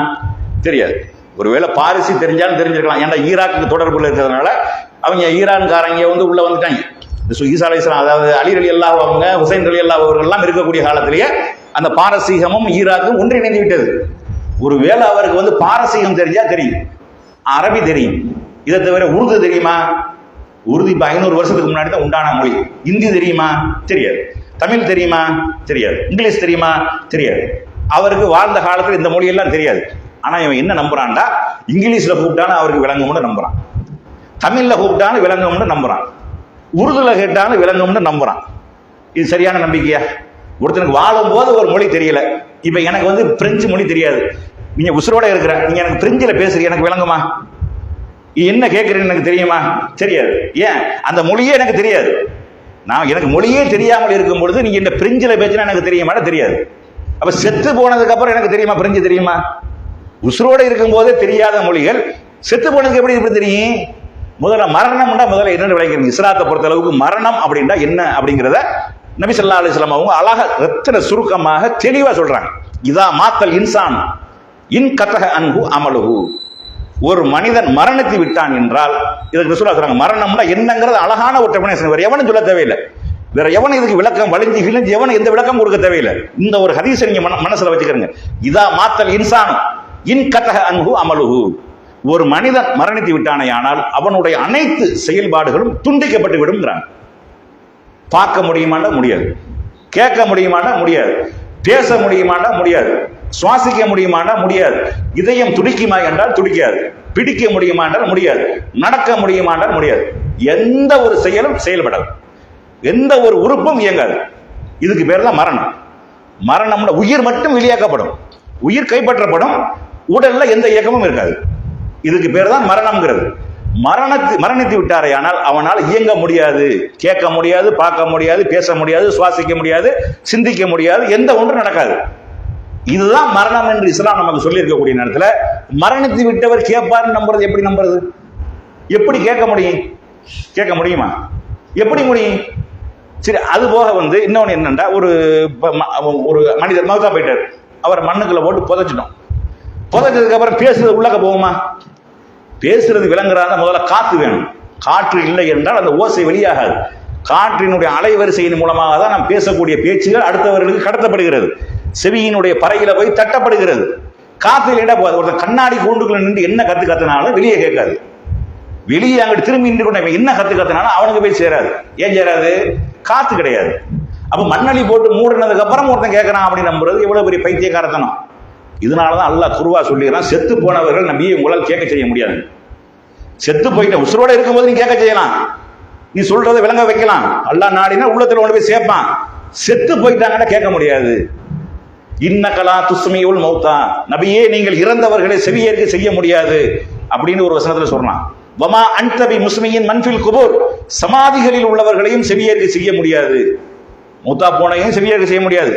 தெரியாது. ஒருவேளை பாரிசி தெரிஞ்சாலும் தெரிஞ்சிருக்கலாம். ஏன்னா ஈராக்கு தொடர்புல இருக்கிறதுனால அவங்க ஈரான்காரங்க உள்ள வந்துட்டாங்க. ஈசா அலைஹிஸ்ஸலாம், அதாவது அலி ரலியல்லாஹு அவங்க, ஹுசைன் ரலியல்லாஹு அவர்கள்லாம் இருக்கக்கூடிய காலத்திலேயே அந்த பாரசீகமும் ஈராக்கும் ஒன்றிணைந்து விட்டது. ஒருவேளை அவருக்கு பாரசீகம் தெரிஞ்சா தெரியும், அரபி தெரியும். இதை தவிர உருது தெரியுமா? உருது இப்ப 500 வருஷத்துக்கு முன்னாடி தான் உண்டான மொழி. இந்தி தெரியுமா? தெரியாது. தமிழ் தெரியுமா? தெரியாது. இங்கிலீஷ் தெரியுமா? தெரியாது. அவருக்கு வாழ்ந்த காலத்தில் இந்த மொழியெல்லாம் தெரியாது. ஆனா இவன் என்ன நம்புறான்டா, இங்கிலீஷ்ல கூப்பிட்டாலும் அவருக்கு விளங்கும்னு நம்புறான், தமிழ்ல கூப்பிட்டாலும் விளங்கும்னு நம்புறான், உருதுல கேட்டாலும் விளங்கும்னு நம்புறான். இது சரியான நம்பிக்கையா? ஒருத்தனுக்கு வாழும் போது ஒரு மொழி தெரியல. இப்ப எனக்கு பிரெஞ்சு மொழி தெரியாது. நீங்க உசுரோட இருக்கிற, நீங்க எனக்கு பிரெஞ்சில பேசுறீங்க, எனக்கு விளங்குமா? என்ன கேட்கறேன்னு எனக்கு தெரியுமா? தெரியாது. ஏன்? அந்த மொழியே எனக்கு தெரியாது. எனக்கு மொழியே தெரியாமல் இருக்கும் பொழுது நீங்க இந்த பிரெஞ்சில பேசினா எனக்கு தெரியுமா? தெரியாது. அப்ப செத்து போனதுக்கு அப்புறம் எனக்கு தெரியுமா பிரெஞ்சு தெரியுமா? உசுரோட இருக்கும் போதே தெரியாத மொழிகள் செத்து போனதுக்கு எப்படி தெரியும்? முதல்ல மரணம்னா முதல்ல என்னன்னு விளங்கிறீங்க. இஸ்லாத்தை பொறுத்த அளவுக்கு மரணம் அப்படின்னா என்ன அப்படிங்கிறத நபி ஸல்லல்லாஹு அலைஹி வஸல்லம் அவங்க அழகா ரத்தின சுருக்கமாக தெளிவா சொல்றாங்க. இதா மாத்தல் இன்சான் இன் கதஹ அன்ஹு அமலுஹு, ஒரு மனிதன் மரணித்து விட்டான் என்றால், இதுக்கு ரசூலுல்லாஹ் சொல்றாங்க மரணம்னா என்னங்கிறது அழகான ஒரு டெஃபினேஷன். வேற எவனும் சொல்ல தேவையில்லை. வேற எவனும் இதுக்கு விளக்கம் வலிஞ்சு கிழிஞ்சு எவனும் எந்த விளக்கம் கொடுக்க தேவையில்லை. இந்த ஒரு ஹதீஸை நீங்க மனசுல வச்சுக்கிறீங்க. இதா மாத்தல் இன்சான் இன் கதஹ அன்ஹு அமலுஹு, ஒரு மனிதன் மரணித்து விட்டானேயானால் அவனுடைய அனைத்து செயல்பாடுகளும் துண்டிக்கப்பட்டு விடுங்கிறாங்க. பார்க்க முடியுமாண்டா முடியாது, கேட்க முடியுமாண்டா முடியாது, பேச முடியுமாண்டா முடியாது, சுவாசிக்க முடியுமானா முடியாது. இதயம் துடிக்குமா என்றால் துடிக்காது. பிடிக்க முடியுமா என்றால் முடியாது. நடக்க முடியுமா என்றால் முடியாது. எந்த ஒரு செயலும் செயல்படாது. எந்த ஒரு உறுப்பும் இயங்காது. இதுக்கு பேர் தான் மரணம். மரணம்ல உயிர் மட்டும் வெளியாக்கப்படும், உயிர் கைப்பற்றப்படும், உடல்ல எந்த இயக்கமும் இருக்காது. இதுக்கு பேர் தான் மரணம்ங்கிறது. மரணித்து விட்டாரே ஆனால் அவனால் இயங்க முடியாது, கேட்க முடியாது, பார்க்க முடியாது, பேச முடியாது, சுவாசிக்க முடியாது, சிந்திக்க முடியாது, எந்த ஒன்றும் நடக்காது. இதுதான் மரணம் என்று இஸ்லாம் நமக்கு சொல்லி இருக்கக்கூடிய நேரத்தில் மரணித்து விட்டவர் கேட்பார் நம்புறது எப்படி நம்புறது? எப்படி கேட்க முடியும்? கேட்க முடியுமா? எப்படி முடியும்? சரி, அது போக இன்னொன்று என்னன்னா, ஒரு மனிதர் மௌத்தா போயிட்டார், அவர் மண்ணுக்குள்ள போட்டு புதைச்சிட்டோம். புதைச்சதுக்கு அப்புறம் பேசுறது உள்ளக்க போகுமா? பேசுறது விளங்குறாங்க. முதல்ல காத்து வேணும். காற்று இல்லை என்றால் அந்த ஓசை வெளியாகாது. காற்றினுடைய அலைவரிசையின் மூலமாக தான் நாம் பேசக்கூடிய பேச்சுகள் அடுத்தவர்களுக்கு கடத்தப்படுகிறது, செவியினுடைய பறையில போய் தட்டப்படுகிறது. காத்து இல்லைன்னா போகாது. ஒரு கண்ணாடி கூண்டுக்குள்ள நின்று என்ன கத்துனாலும் வெளியே கேட்காது. வெளியே அங்கிட்டு திரும்பி நின்று கொண்டு என்ன கத்துனாலும் அவனுக்கு போய் சேராது. ஏன் சேராது? காத்து கிடையாது. அப்ப மண்ணலி போட்டு மூடினதுக்கு அப்புறம் ஒருத்தன் கேட்கறான் அப்படின்னு நம்புறது எவ்வளவு பெரிய பைத்தியக்காரத்தனம். இதனாலதான் அல்லாஹ் குர்ஆன்ல சொல்லிடுறான், செத்து போனவர்கள் நபியை உங்களால் கேட்க செய்ய முடியாது. செத்து போயிட்ட உசுரோட இருக்கும்போது நீ கேட்க செய்யலாம், நீ சொல்றதை விளங்க வைக்கலாம், அல்லாஹ் நாடினா உள்ளத்துல கொண்டு போய் சேர்ப்பான். செத்து போயிட்டாங்கன்னா கேட்க முடியாது. இன்னகலா துஸ்மியுல் மௌத்தா, நபியே நீங்கள் இறந்தவர்களை செவியேற்க செய்ய முடியாது அப்படின்னு ஒரு வசனத்துல சொல்றான். வமா அன்தபி முஸ்மியின் மன்ஃபில் குபூர், சமாதிகளில் உள்ளவர்களையும் செவியேற்க செய்ய முடியாது. மூத்தா போனையும் செவியேற்க செய்ய முடியாது.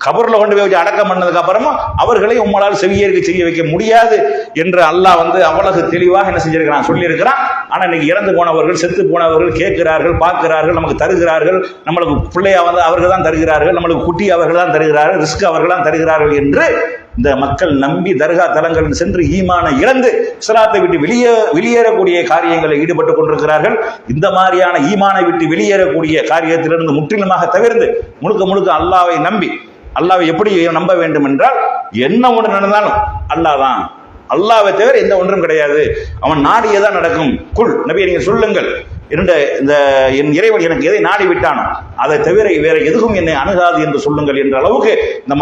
கபர்ல கொண்டு போய் வச்சு அடக்கம் பண்ணதுக்கு அப்புறமா அவர்களை உங்களால் செவியேற்க செய்ய வைக்க முடியாது என்று அல்லாஹ் அவ்வளவு தெளிவாக என்ன செஞ்சிருக்கிறான், சொல்லி இருக்கிறான். ஆனா இன்னைக்கு இறந்து போனவர்கள், செத்து போனவர்கள் கேட்கிறார்கள், பார்க்கிறார்கள், நமக்கு தருகிறார்கள், நம்மளுக்கு பிள்ளையா அவர்கள் தான் தருகிறார்கள், நம்மளுக்கு குட்டி அவர்கள் தான் தருகிறார்கள், ரிஸ்க் அவர்கள் தான் தருகிறார்கள் என்று இந்த மக்கள் நம்பி தர்கா தலங்கள் சென்று ஈமானை இழந்து இஸ்லாத்தை விட்டு வெளியேறக்கூடிய காரியங்களில் ஈடுபட்டுக் கொண்டிருக்கிறார்கள். இந்த மாதிரியான ஈமானை விட்டு வெளியேறக்கூடிய காரியத்திலிருந்து முற்றிலுமாக தவிர்த்து முழுக்க முழுக்க அல்லாஹ்வை நம்பி, அல்லாஹ்வை எப்படி நம்ப வேண்டும் என்றால், என்ன ஒன்று நடந்தாலும் அல்லாஹ் தான், அல்லாஹ்வை தவிர எந்த ஒன்றும் கிடையாது, அவன் நாடியதான் நடக்கும். குல் நபியை நீங்க சொல்லுங்கள், இந்த என் இறைவன் எனக்கு எதை நாடி விட்டானோ அதை தவிர வேற எதுவும் என்னை அணுகாது என்று சொல்லுங்கள் என்ற அளவுக்கு இந்த